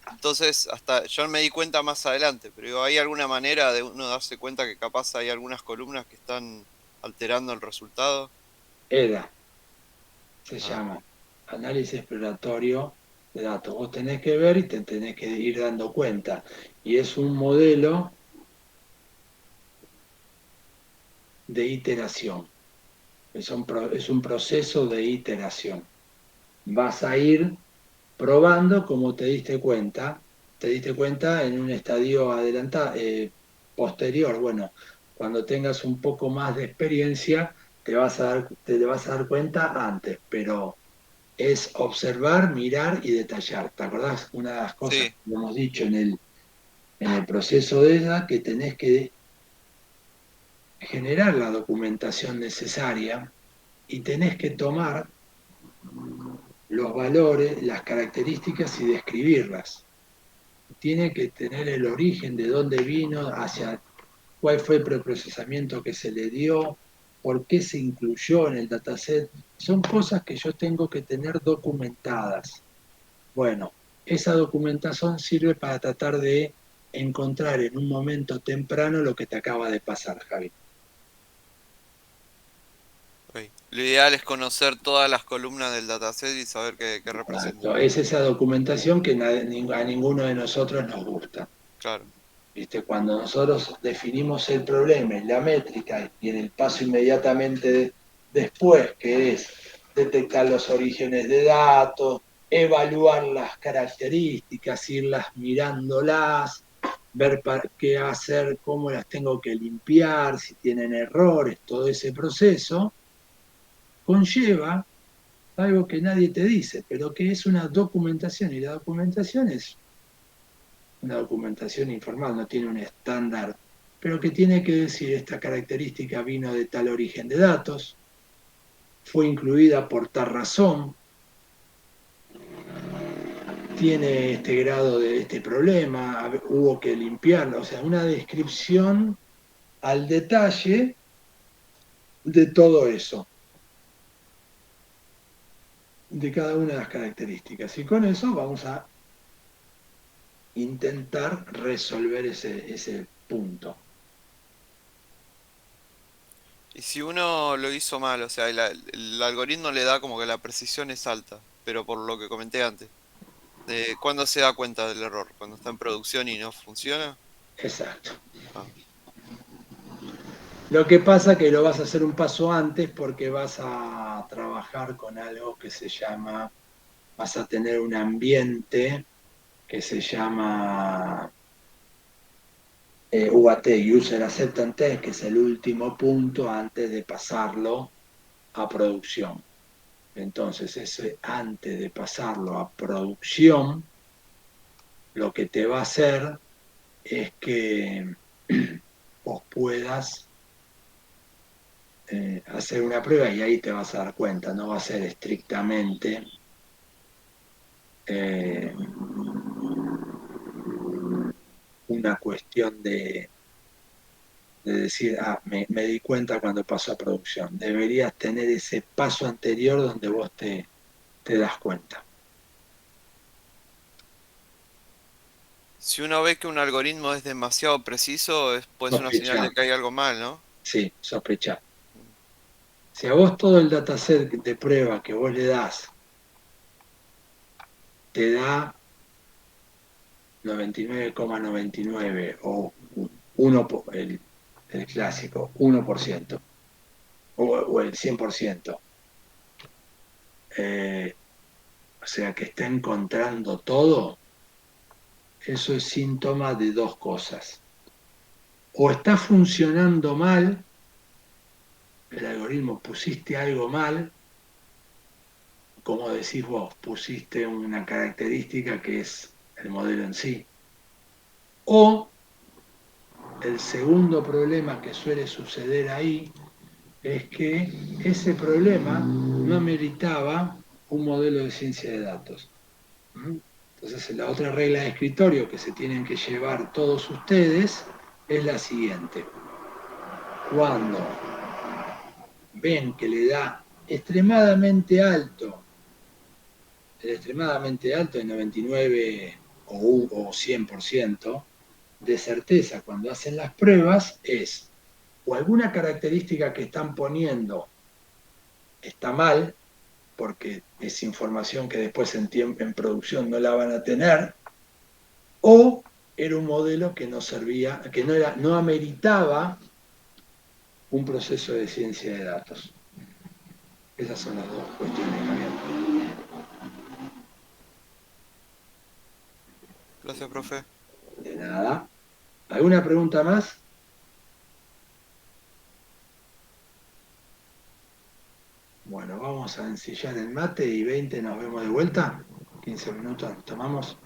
Entonces, hasta yo me di cuenta más adelante, pero digo, ¿hay alguna manera de uno darse cuenta que capaz hay algunas columnas que están alterando el resultado? EDA se Ah, llama, análisis exploratorio de datos. Vos tenés que ver y te tenés que ir dando cuenta. Y es un modelo de iteración, es un proceso de iteración. Vas a ir probando como te diste cuenta en un estadio posterior. Bueno, cuando tengas un poco más de experiencia, te vas a dar cuenta antes, pero es observar, mirar y detallar. ¿Te acordás? Una de las cosas Sí, que hemos dicho en el proceso de ella, que tenés que generar la documentación necesaria y tenés que tomar los valores, las características y describirlas. Tiene que tener el origen de dónde vino, hacia cuál fue el preprocesamiento que se le dio, por qué se incluyó en el dataset. Son cosas que yo tengo que tener documentadas. Bueno, esa documentación sirve para tratar de encontrar en un momento temprano lo que te acaba de pasar, Javi. ok. Lo ideal es conocer todas las columnas del dataset y saber qué representan. Exacto. Es esa documentación que a ninguno de nosotros nos gusta. Claro, ¿Viste? Cuando nosotros definimos el problema en la métrica y en el paso inmediatamente después, que es detectar los orígenes de datos, evaluar las características, irlas mirándolas, ver qué hacer, cómo las tengo que limpiar, si tienen errores, todo ese proceso, conlleva algo que nadie te dice, pero que es una documentación, y la documentación es una documentación informal, no tiene un estándar, pero que tiene que decir esta característica vino de tal origen de datos, fue incluida por tal razón, tiene este grado de este problema, hubo que limpiarlo, o sea, una descripción al detalle de todo eso, de cada una de las características. Y con eso vamos a intentar resolver ese punto. y si uno lo hizo mal, o sea, el algoritmo le da como que la precisión es alta, pero por lo que comenté antes, de cuándo se da cuenta del error, cuando está en producción y no funciona. Exacto. Ah, Lo que pasa es que lo vas a hacer un paso antes porque vas a trabajar con algo que se llama, vas a tener un ambiente que se llama UAT, User Acceptance Test, que es el último punto antes de pasarlo a producción. Entonces, ese antes de pasarlo a producción, lo que te va a hacer es que vos puedas hacer una prueba y ahí te vas a dar cuenta, no va a ser estrictamente eh, una cuestión de decir, me di cuenta cuando pasó a producción. Deberías tener ese paso anterior donde vos te das cuenta. si uno ve que un algoritmo es demasiado preciso, puede ser una señal Sospechá, de que hay algo mal, ¿no? sí, sospechá. Mm. Si a vos todo el dataset de prueba que vos le das te da 99,99 o uno, el clásico, 1% o el 100%, eh, o sea que está encontrando todo, eso es síntoma de dos cosas. O está funcionando mal, el algoritmo, pusiste algo mal, como decís vos, pusiste una característica que es el modelo en sí. O el segundo problema que suele suceder ahí es que ese problema no ameritaba un modelo de ciencia de datos. Entonces, la otra regla de escritorio que se tienen que llevar todos ustedes es la siguiente. Cuando ven que le da extremadamente alto, el extremadamente alto, el 99 o 100% de certeza cuando hacen las pruebas es o alguna característica que están poniendo está mal, porque es información que después en producción no la van a tener, o era un modelo que no servía, que no ameritaba un proceso de ciencia de datos. Esas son las dos cuestiones, Javier. Gracias, profe. De nada. ¿Alguna pregunta más? Bueno, vamos vamos a ensillar el mate y 20 nos vemos de vuelta. 15 minutos nos tomamos.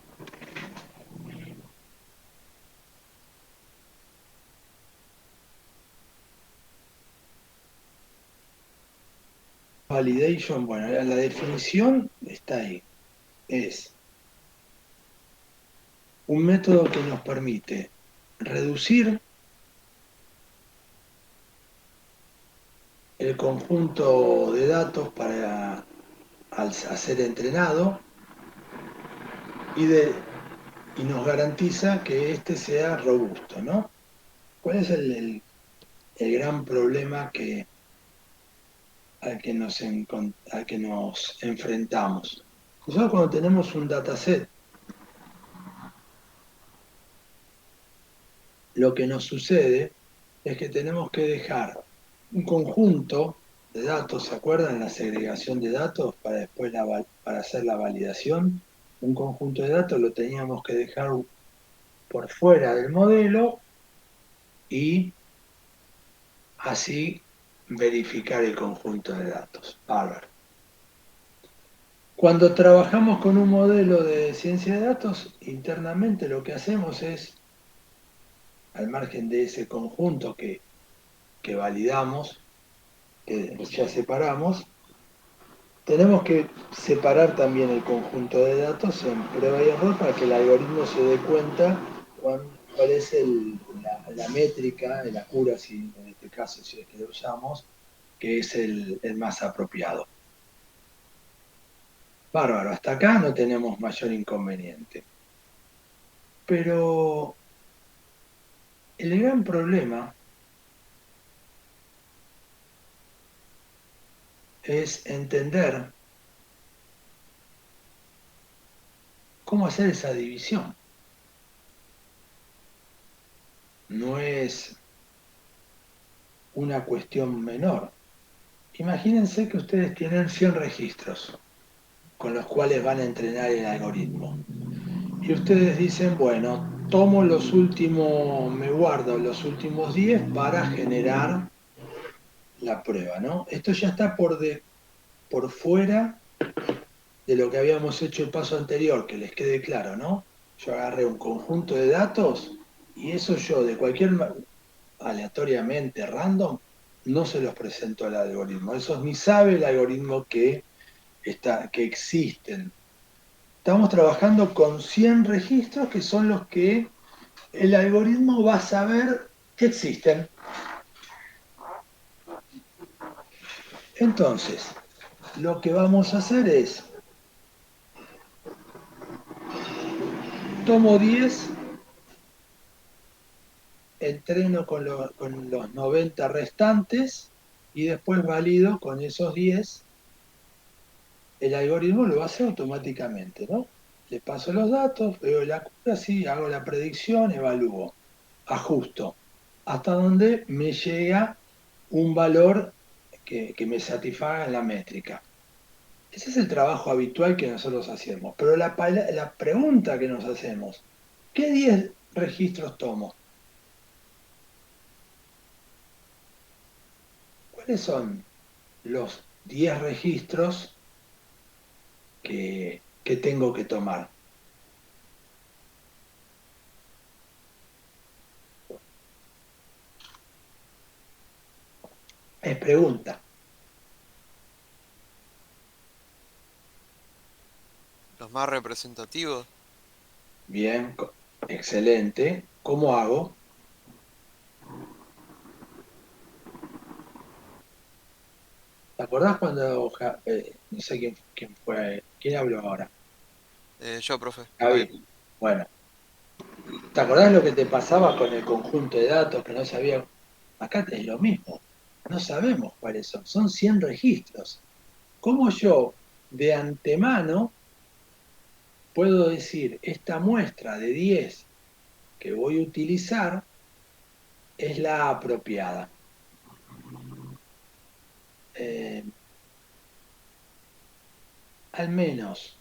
Validation, bueno, la definición está ahí. Es un método que nos permite reducir el conjunto de datos para al ser entrenado y nos garantiza que este sea robusto, ¿no? ¿Cuál es el gran problema al que nos enfrentamos? Nosotros cuando tenemos un dataset, lo que nos sucede es que tenemos que dejar un conjunto de datos, ¿se acuerdan? La segregación de datos para después para hacer la validación. Un conjunto de datos lo teníamos que dejar por fuera del modelo y así verificar el conjunto de datos. Bárbaro. Cuando trabajamos con un modelo de ciencia de datos, internamente lo que hacemos es, al margen de ese conjunto que validamos, que ya separamos, tenemos que separar también el conjunto de datos en prueba y error para que el algoritmo se dé cuenta cuál es la métrica, el accuracy, en este caso, si es que lo usamos, que es el más apropiado. Bárbaro, hasta acá no tenemos mayor inconveniente. Pero el gran problema es entender cómo hacer esa división. No es una cuestión menor. Imagínense que ustedes tienen 100 registros con los cuales van a entrenar el algoritmo. Y ustedes dicen, bueno, tomo los últimos, me guardo los últimos 10 para generar la prueba, ¿no? Esto ya está por fuera de lo que habíamos hecho el paso anterior, que les quede claro, ¿no? Yo agarré un conjunto de datos y eso yo de aleatoriamente, random, no se los presento al algoritmo. Eso ni sabe el algoritmo que existen. Estamos trabajando con 100 registros que son los que el algoritmo va a saber que existen. Entonces, lo que vamos a hacer es, tomo 10, entreno con los 90 restantes y después valido con esos 10. El algoritmo lo hace automáticamente, ¿no? Le paso los datos, veo la accuracy, hago la predicción, evalúo, ajusto, hasta donde me llega un valor que me satisfaga en la métrica. Ese es el trabajo habitual que nosotros hacemos. Pero la pregunta que nos hacemos, ¿qué 10 registros tomo? ¿Cuáles son los 10 registros que tengo que tomar? Es pregunta. Los más representativos. Bien, excelente. ¿Cómo hago? ¿Te acordás cuando, no sé quién fue, quién habló ahora? Yo, profe, Javier. Javi. Bueno, ¿te acordás lo que te pasaba con el conjunto de datos que no sabía? Acá es lo mismo. No sabemos cuáles son. Son 100 registros. ¿Cómo yo de antemano puedo decir esta muestra de 10 que voy a utilizar es la apropiada? Eh, Al menos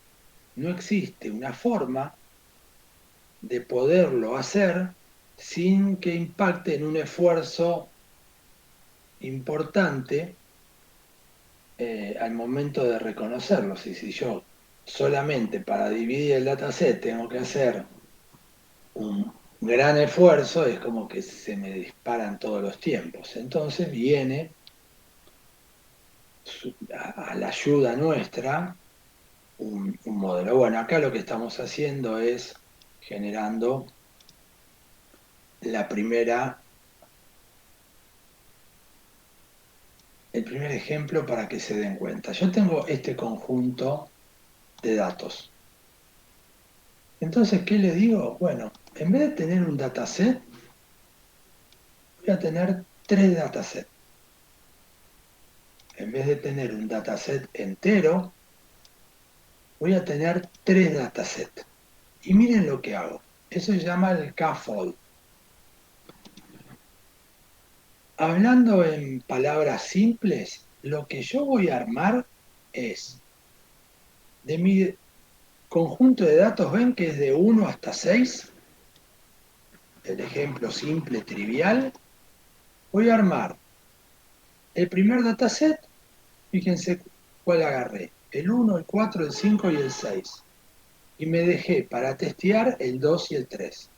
no existe una forma de poderlo hacer sin que impacte en un esfuerzo importante al momento de reconocerlos. Y si yo solamente para dividir el dataset tengo que hacer un gran esfuerzo, es como que se me disparan todos los tiempos. Entonces viene a la ayuda nuestra un modelo. Bueno, acá lo que estamos haciendo es generando la primera, el primer ejemplo para que se den cuenta. Yo tengo este conjunto de datos. Entonces, ¿qué le digo? Bueno, en vez de tener un dataset, voy a tener tres datasets. En vez de tener un dataset entero, voy a tener tres datasets. Y miren lo que hago. Eso se llama el K-fold. Hablando en palabras simples, lo que yo voy a armar es de mi conjunto de datos, ven que es de 1 hasta 6, el ejemplo simple, trivial, voy a armar el primer dataset, fíjense cuál agarré, el 1, el 4, el 5 y el 6. Y me dejé para testear el 2 y el 3.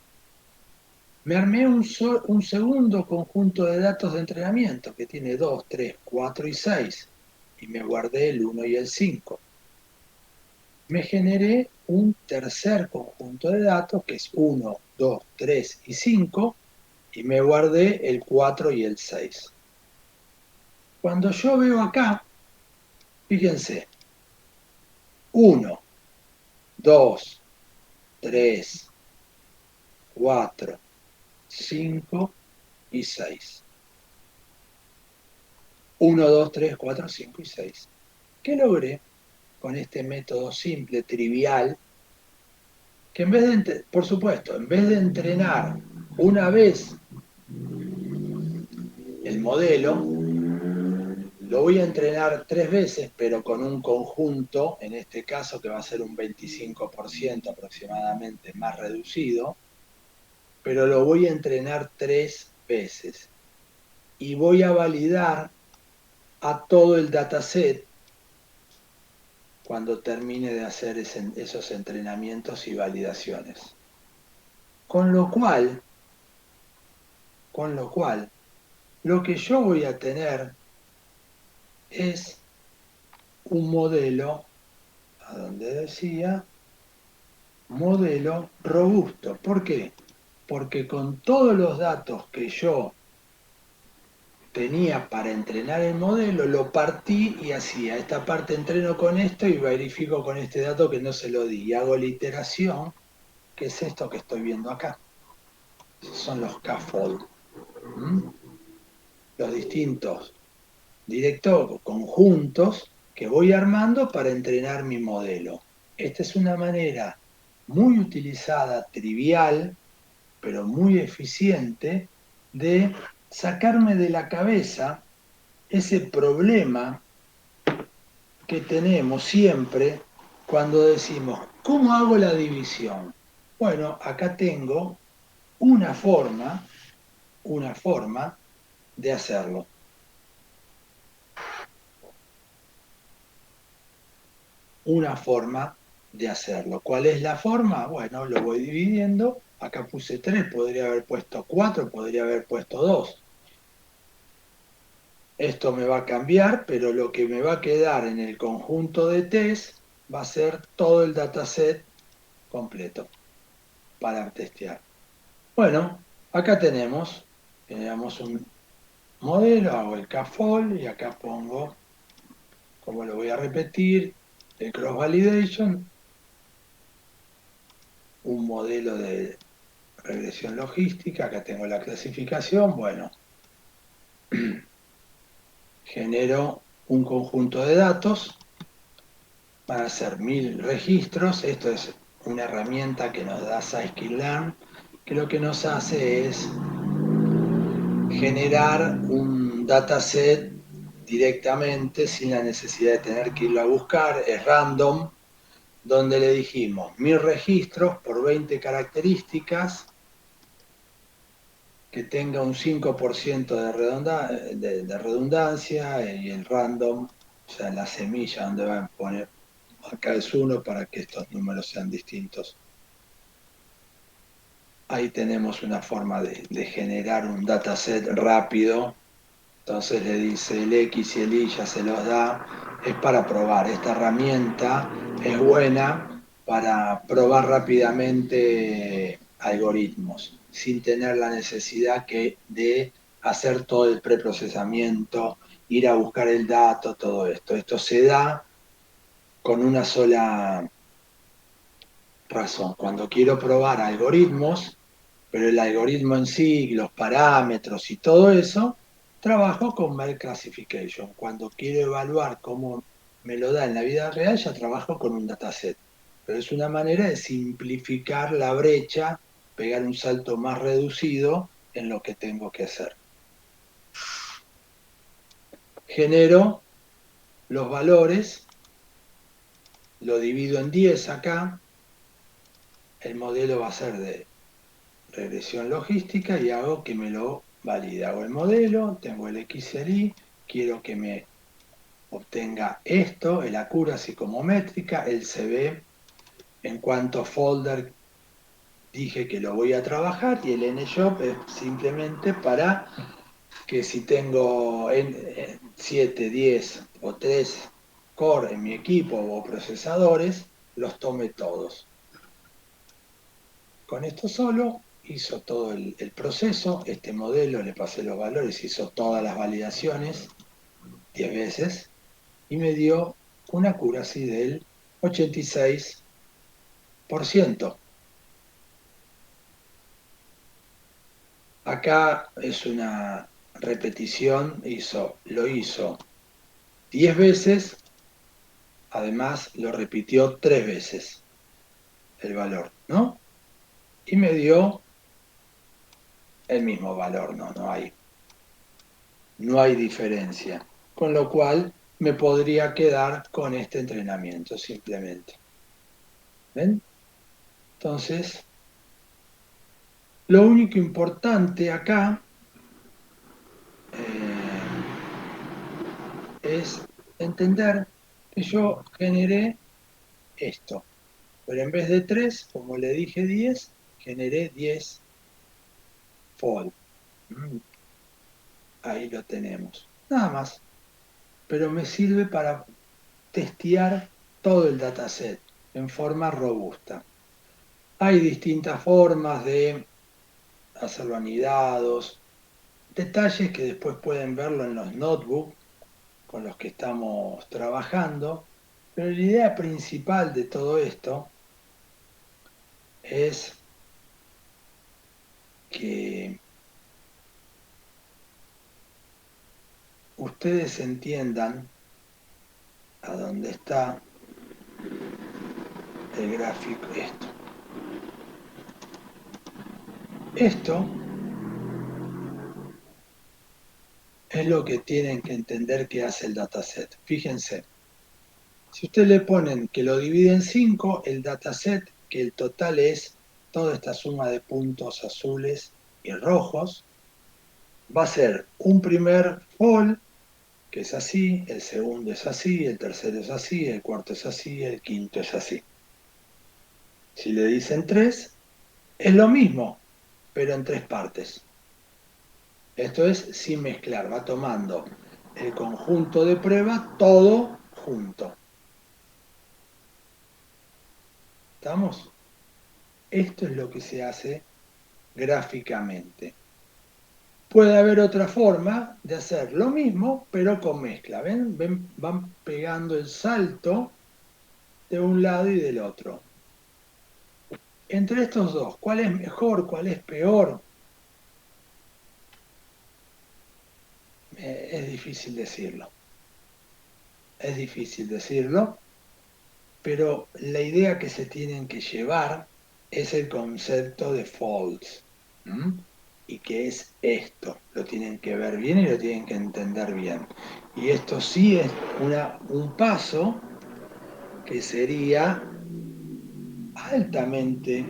Me armé un segundo conjunto de datos de entrenamiento que tiene 2, 3, 4 y 6. Y me guardé el 1 y el 5. Me generé un tercer conjunto de datos que es 1, 2, 3 y 5 y me guardé el 4 y el 6. Cuando yo veo acá, fíjense, 1, 2, 3, 4, 5 y 6. 1, 2, 3, 4, 5 y 6. ¿Qué logré con este método simple, trivial? Que en vez de, por supuesto, en vez de entrenar una vez el modelo, lo voy a entrenar tres veces, pero con un conjunto, en este caso que va a ser un 25% aproximadamente más reducido, pero lo voy a entrenar tres veces. Y voy a validar a todo el dataset cuando termine de hacer esos entrenamientos y validaciones. Con lo cual, lo que yo voy a tener es un modelo, a donde decía, modelo robusto. ¿Por qué? Porque con todos los datos que yo tenía para entrenar el modelo, lo partí y hacía, esta parte entreno con esto y verifico con este dato que no se lo di. Y hago la iteración, que es esto que estoy viendo acá. Son los K-fold. Los distintos directos conjuntos que voy armando para entrenar mi modelo. Esta es una manera muy utilizada, trivial, pero muy eficiente, de sacarme de la cabeza ese problema que tenemos siempre cuando decimos, ¿cómo hago la división? Bueno, acá tengo una forma de hacerlo. Una forma de hacerlo. ¿Cuál es la forma? Bueno, lo voy dividiendo. Acá puse 3, podría haber puesto 4, podría haber puesto 2. Esto me va a cambiar, pero lo que me va a quedar en el conjunto de test va a ser todo el dataset completo para testear. Bueno, acá generamos un modelo, hago el K-fold y acá pongo, como lo voy a repetir, el cross validation, un modelo de regresión logística, acá tengo la clasificación, bueno, genero un conjunto de datos, van a ser 1000 registros, esto es una herramienta que nos da Scikit-learn, que lo que nos hace es generar un dataset directamente sin la necesidad de tener que irlo a buscar, es random, donde le dijimos 1000 registros por 20 características, que tenga un 5% de redundancia y el random o sea, la semilla donde van a poner, acá es 1 para que estos números sean distintos. Ahí tenemos una forma de generar un dataset rápido. Entonces le dice el X y el Y ya se los da. Es para probar. Esta herramienta es buena para probar rápidamente algoritmos sin tener la necesidad de hacer todo el preprocesamiento, ir a buscar el dato, todo esto. Esto se da con una sola razón. Cuando quiero probar algoritmos, pero el algoritmo en sí, los parámetros y todo eso, trabajo con Merge Classification. Cuando quiero evaluar cómo me lo da en la vida real, ya trabajo con un dataset. Pero es una manera de simplificar la brecha, pegar un salto más reducido en lo que tengo que hacer. Genero los valores, lo divido en 10 acá, el modelo va a ser de regresión logística y hago que me lo valide. Hago el modelo, tengo el X y el Y, quiero que me obtenga esto, el accuracy como métrica, el CB en cuanto folder dije que lo voy a trabajar y el njob es simplemente para que si tengo 7, 10 o 3 core en mi equipo o procesadores, los tome todos. Con esto solo hizo todo el proceso, este modelo le pasé los valores, hizo todas las validaciones 10 veces y me dio una accuracy del 86%. Acá es una repetición, lo hizo 10 veces, además lo repitió 3 veces el valor, ¿no? Y me dio el mismo valor, no hay diferencia. Con lo cual me podría quedar con este entrenamiento simplemente. ¿Ven? Entonces, lo único importante acá es entender que yo generé esto. Pero en vez de 3, como le dije 10, generé 10 fold. Ahí lo tenemos. Nada más. Pero me sirve para testear todo el dataset en forma robusta. Hay distintas formas de hacerlo anidados, detalles que después pueden verlo en los notebooks con los que estamos trabajando, pero la idea principal de todo esto es que ustedes entiendan a dónde está el gráfico esto. Esto es lo que tienen que entender que hace el dataset. Fíjense, si ustedes le ponen que lo divide en 5, el dataset, que el total es toda esta suma de puntos azules y rojos, va a ser un primer fall, que es así, el segundo es así, el tercero es así, el cuarto es así, el quinto es así. Si le dicen 3, es lo mismo, pero en 3 partes. Esto es sin mezclar, va tomando el conjunto de prueba todo junto. ¿Estamos? Esto es lo que se hace gráficamente. Puede haber otra forma de hacer lo mismo, pero con mezcla. ¿Ven? Van pegando el salto de un lado y del otro. Entre estos dos, ¿cuál es mejor? ¿Cuál es peor? Es difícil decirlo. Es difícil decirlo, pero la idea que se tienen que llevar es el concepto de folds. Y que es esto. Lo tienen que ver bien y lo tienen que entender bien. Y esto sí es un paso que sería altamente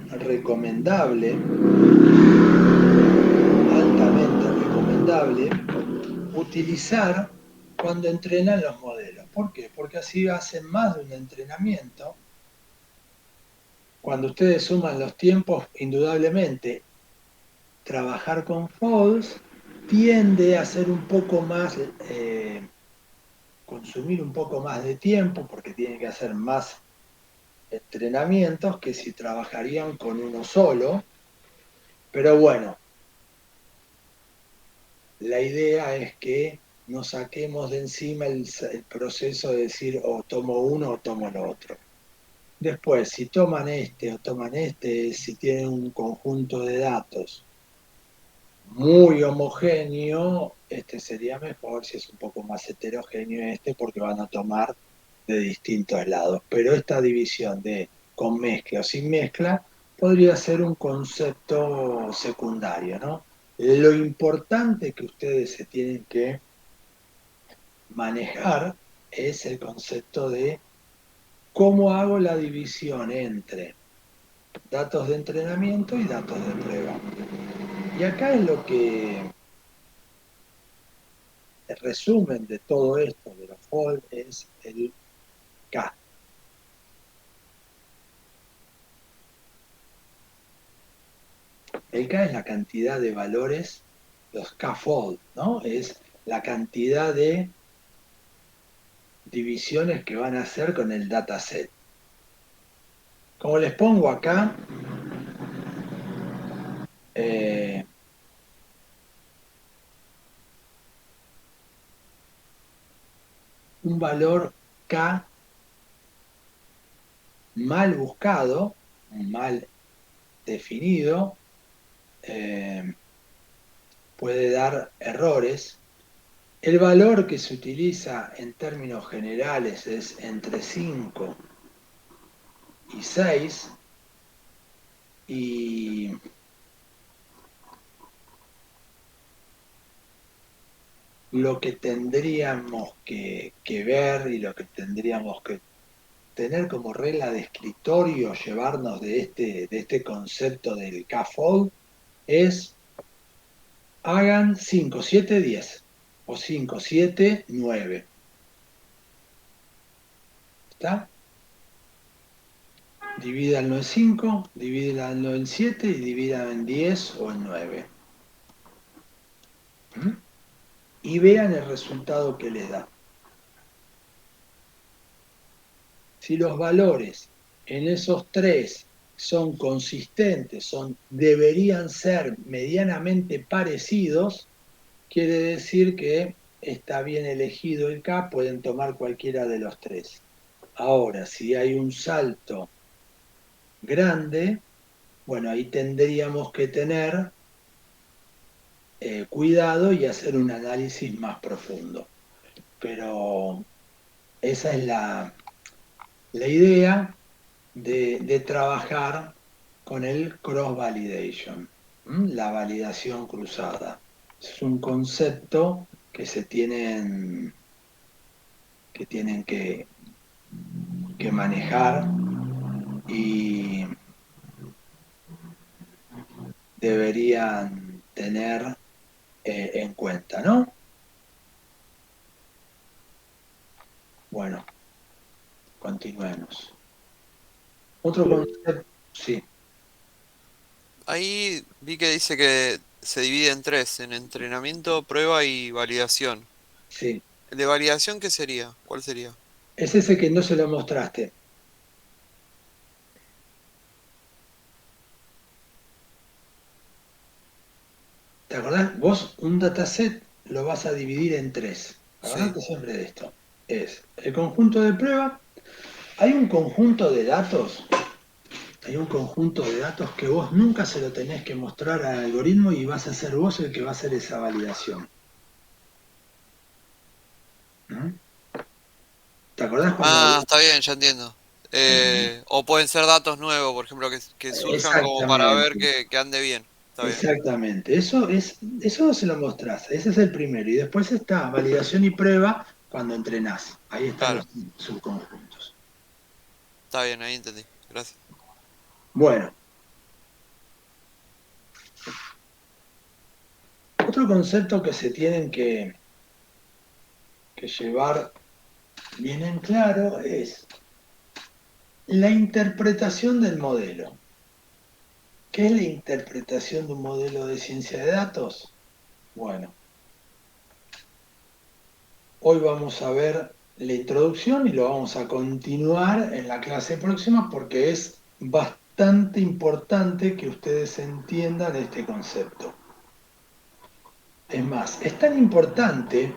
recomendable utilizar cuando entrenan los modelos. ¿Por qué? Porque así hacen más de un entrenamiento. Cuando ustedes suman los tiempos, indudablemente, trabajar con folds tiende a ser un poco más, consumir un poco más de tiempo, porque tienen que hacer más entrenamientos que si trabajarían con uno solo. Pero bueno, la idea es que nos saquemos de encima el proceso de decir o tomo uno o tomo lo otro. Después, si toman este o toman este, si tienen un conjunto de datos muy homogéneo, este sería mejor. Si es un poco más heterogéneo, este, porque van a tomar de distintos lados. Pero esta división de con mezcla o sin mezcla podría ser un concepto secundario, ¿no? Lo importante que ustedes se tienen que manejar es el concepto de cómo hago la división entre datos de entrenamiento y datos de prueba. Y acá es lo que el resumen de todo esto, de los FOL, es el K. El K es la cantidad de valores, los K-fold, ¿no? Es la cantidad de divisiones que van a hacer con el dataset. Como les pongo acá, eh, un valor K mal buscado, mal definido, puede dar errores. El valor que se utiliza en términos generales es entre 5 y 6, y lo que tendríamos que ver y lo que tendríamos que tener como regla de escritorio, llevarnos de este concepto del K-fold, es hagan 5, 7, 10 o 5, 7, 9. ¿Está? Divídanlo en 5, divídanlo en 7 y divídanlo en 10 o en 9. ¿Mm? Y vean el resultado que les da. Si los valores en esos tres son consistentes, deberían ser medianamente parecidos, quiere decir que está bien elegido el K, pueden tomar cualquiera de los tres. Ahora, si hay un salto grande, bueno, ahí tendríamos que tener cuidado y hacer un análisis más profundo. Pero esa es la idea de trabajar con el cross-validation, la validación cruzada. Es un concepto que se tienen que manejar y deberían tener en cuenta, ¿no? Bueno, continuemos. Otro concepto, sí, Ahí vi que dice que se divide en tres, en entrenamiento, prueba y validación. sí. ¿El de validación qué sería? ¿Cuál sería? Es ese que no se lo mostraste. ¿Te acordás? Vos un dataset lo vas a dividir en tres. Sí. Acordate siempre de esto. Es el conjunto de prueba. Hay un conjunto de datos. Hay un conjunto de datos que vos nunca se lo tenés que mostrar al algoritmo y vas a ser vos el que va a hacer esa validación. ¿No? ¿Te acordás cuando Ah, hablamos? está bien, ya entiendo. O pueden ser datos nuevos, por ejemplo, que surjan como para ver Exactamente. que ande bien. Está bien. Exactamente. Eso se lo mostrás. Ese es el primero. Y después está validación y prueba cuando entrenás. Ahí están Claro, los subconjuntos. está bien, ahí entendí. Gracias. Bueno, otro concepto que se tienen que llevar bien en claro es la interpretación del modelo. ¿Qué es la interpretación de un modelo de ciencia de datos? Bueno, hoy vamos a ver la introducción y lo vamos a continuar en la clase próxima porque es bastante importante que ustedes entiendan este concepto. Es más, es tan importante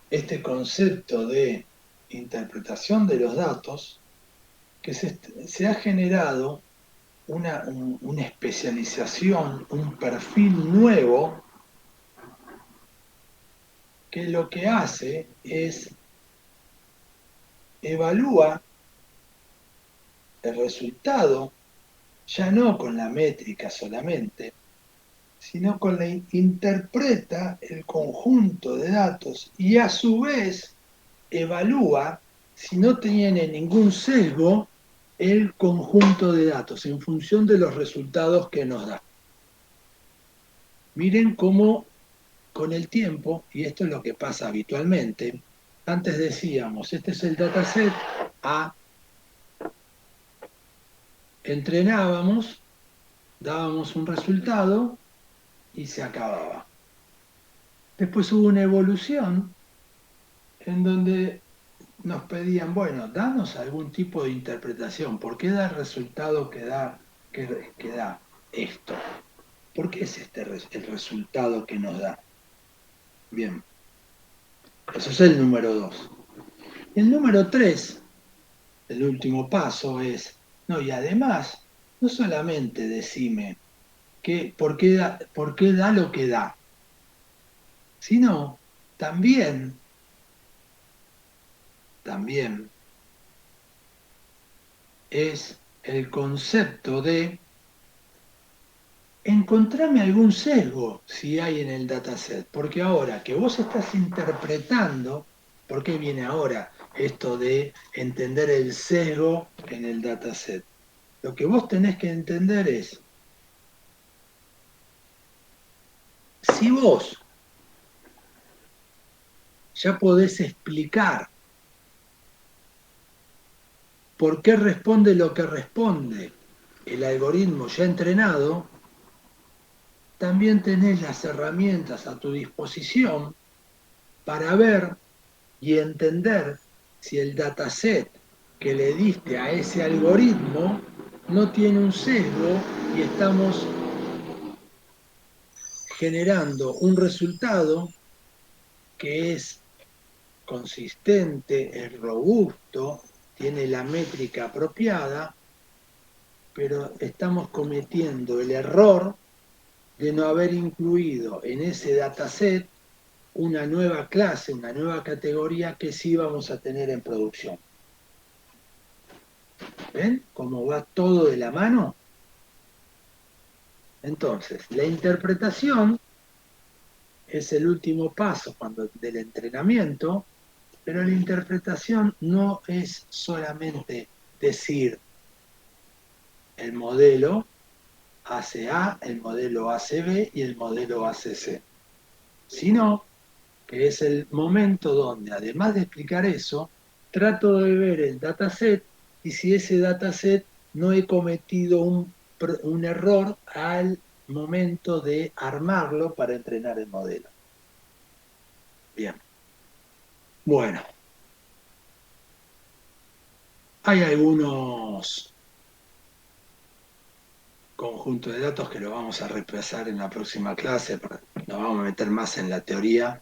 este concepto de interpretación de los datos que se ha generado una especialización, un perfil nuevo que lo que hace es evalúa el resultado, ya no con la métrica solamente, sino con la interpreta el conjunto de datos y a su vez evalúa si no tiene ningún sesgo el conjunto de datos en función de los resultados que nos da. Miren cómo con el tiempo, y esto es lo que pasa habitualmente, antes decíamos, este es el dataset A, entrenábamos, dábamos un resultado y se acababa. Después hubo una evolución en donde nos pedían, bueno, danos algún tipo de interpretación, ¿por qué da el resultado que da esto? ¿Por qué es este el resultado que nos da? Bien, eso es el número 2. El número 3, el último paso es, no, y además, no solamente decime por qué da lo que da, sino también es el concepto de encontrame algún sesgo si hay en el dataset, porque ahora que vos estás interpretando, ¿por qué viene ahora esto de entender el sesgo en el dataset? Lo que vos tenés que entender es, si vos ya podés explicar por qué responde lo que responde el algoritmo ya entrenado, también tenés las herramientas a tu disposición para ver y entender si el dataset que le diste a ese algoritmo no tiene un sesgo y estamos generando un resultado que es consistente, es robusto, tiene la métrica apropiada, pero estamos cometiendo el error de no haber incluido en ese dataset una nueva clase, una nueva categoría que sí vamos a tener en producción. ¿Ven cómo va todo de la mano? Entonces, la interpretación es el último paso del entrenamiento, pero la interpretación no es solamente decir el modelo hace A, el modelo hace B y el modelo hace C, sino que es el momento donde, además de explicar eso, trato de ver el dataset y si ese dataset no he cometido un error al momento de armarlo para entrenar el modelo. Bien. Bueno, hay algunos conjuntos de datos que lo vamos a repasar en la próxima clase, nos vamos a meter más en la teoría,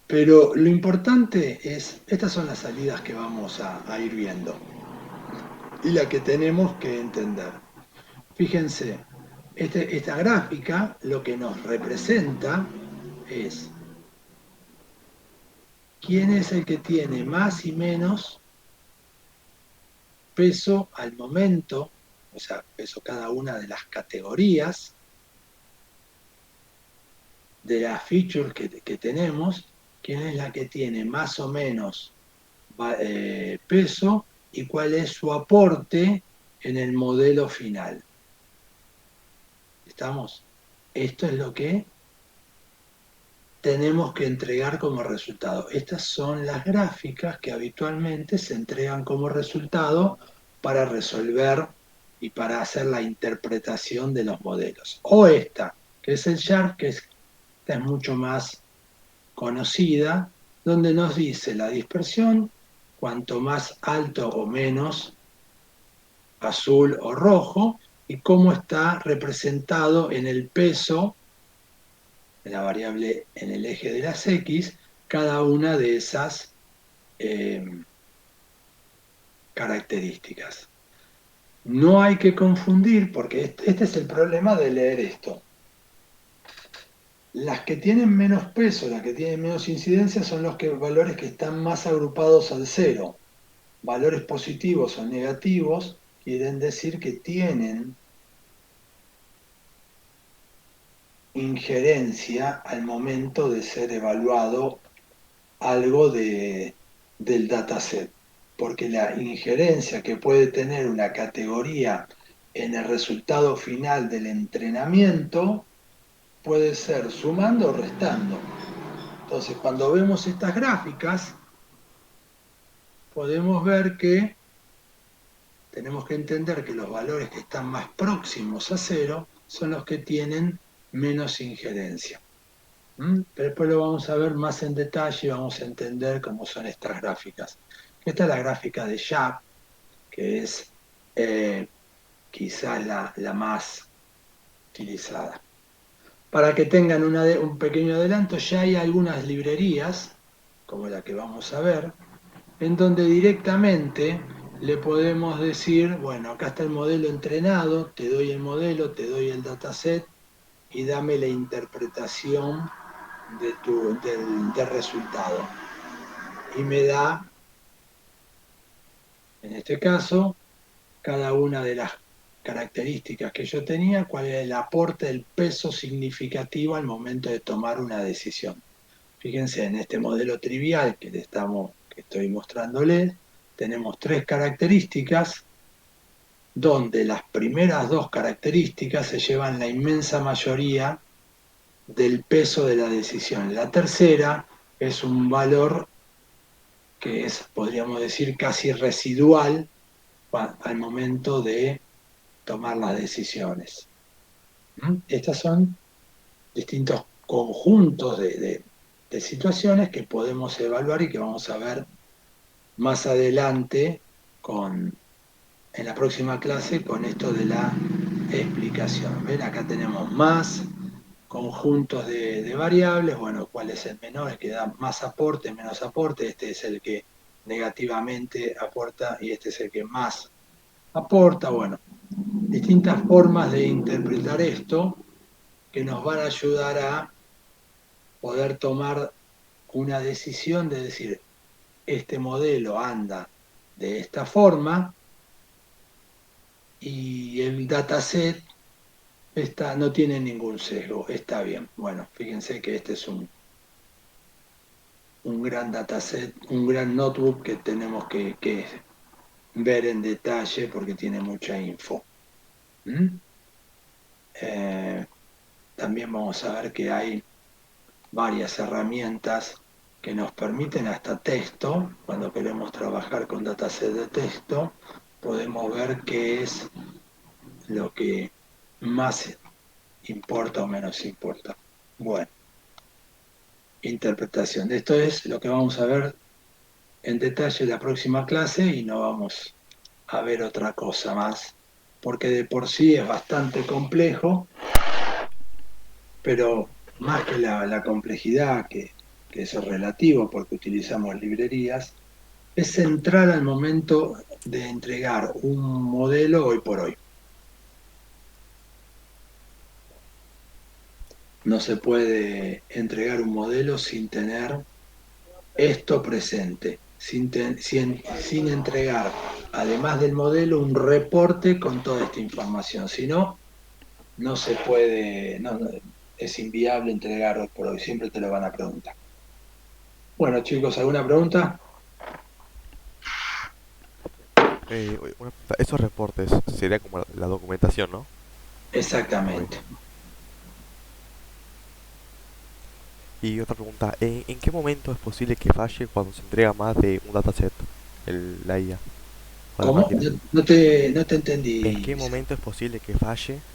pero lo importante es, estas son las salidas que vamos a ir viendo y la que tenemos que entender. Fíjense, esta gráfica lo que nos representa es quién es el que tiene más y menos peso al momento, o sea, peso cada una de las categorías de las features que tenemos, quién es la que tiene más o menos peso y cuál es su aporte en el modelo final. ¿Estamos? Esto es lo que tenemos que entregar como resultado. Estas son las gráficas que habitualmente se entregan como resultado para resolver y para hacer la interpretación de los modelos. O esta, que es el SHARP, esta es mucho más conocida, donde nos dice la dispersión, cuanto más alto o menos, azul o rojo, y cómo está representado en el peso, en la variable en el eje de las X, cada una de esas eh, características. No hay que confundir, porque este es el problema de leer esto. Las que tienen menos peso, las que tienen menos incidencia, son los valores que están más agrupados al cero. Valores positivos o negativos quieren decir que tienen injerencia al momento de ser evaluado algo del dataset, porque la injerencia que puede tener una categoría en el resultado final del entrenamiento puede ser sumando o restando. Entonces, cuando vemos estas gráficas, podemos ver que tenemos que entender que los valores que están más próximos a cero son los que tienen menos injerencia. Pero después lo vamos a ver más en detalle y vamos a entender cómo son estas gráficas. Esta es la gráfica de Sharp, que es quizás la más utilizada. Para que tengan un pequeño adelanto, ya hay algunas librerías, como la que vamos a ver, en donde directamente le podemos decir, bueno, acá está el modelo entrenado, te doy el modelo, te doy el dataset y dame la interpretación del resultado. Y me da, en este caso, cada una de las características que yo tenía, cuál era el aporte del peso significativo al momento de tomar una decisión. Fíjense, en este modelo trivial que estoy mostrándoles, tenemos tres características donde las primeras dos características se llevan la inmensa mayoría del peso de la decisión. La tercera es un valor que es, podríamos decir, casi residual al momento de tomar las decisiones. Estos son distintos conjuntos de situaciones que podemos evaluar y que vamos a ver más adelante en la próxima clase con esto de la explicación. ¿Ven? Acá tenemos más conjuntos de variables, bueno, cuál es el menor, el que da más aporte, menos aporte, este es el que negativamente aporta y este es el que más aporta, bueno, distintas formas de interpretar esto que nos van a ayudar a poder tomar una decisión de decir, este modelo anda de esta forma y el dataset no tiene ningún sesgo, está bien. Bueno, fíjense que este es un gran dataset, un gran notebook que tenemos que ver en detalle porque tiene mucha info. También vamos a ver que hay varias herramientas que nos permiten hasta texto, cuando queremos trabajar con dataset de texto, podemos ver qué es lo que más importa o menos importa. Bueno, interpretación. Esto es lo que vamos a ver en detalle en la próxima clase y no vamos a ver otra cosa más, porque de por sí es bastante complejo, pero más que la complejidad, que eso es relativo porque utilizamos librerías, es central al momento de entregar un modelo hoy por hoy. No se puede entregar un modelo sin tener esto presente, sin entregar, además del modelo, un reporte con toda esta información. Si no, no se puede, es inviable entregar hoy por hoy, siempre te lo van a preguntar. Bueno, chicos, ¿alguna pregunta? Una pregunta, esos reportes sería como la documentación, ¿no? Ok. Exactamente. Y otra pregunta, ¿en qué momento es posible que falle cuando se entrega más de un dataset, la IA o la ¿Cómo? máquina? No te ¿En entendí, qué Vicente. momento es posible que falle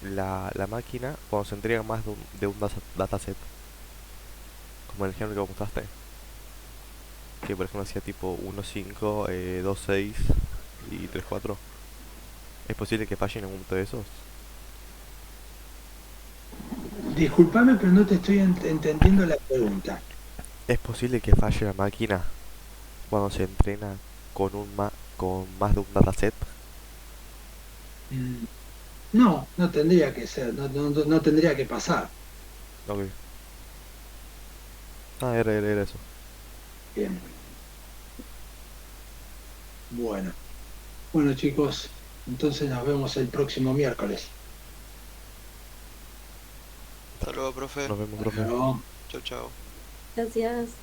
la máquina cuando se entrega más de un dataset? Como el ejemplo que vos mostraste, que por ejemplo hacía tipo 1.5, 2.6 y 3.4. ¿Es posible que falle en algún momento de esos? Disculpame, pero no te estoy entendiendo la pregunta. ¿Es posible que falle la máquina cuando se entrena con más de un dataset? Mm, No, no tendría que ser, no tendría que pasar. Ok. Ah, era eso. Bien, bueno. Bueno, chicos, entonces nos vemos el próximo miércoles. Hasta luego, profe. Nos vemos, Hasta profe. luego. Chau, chau. Gracias.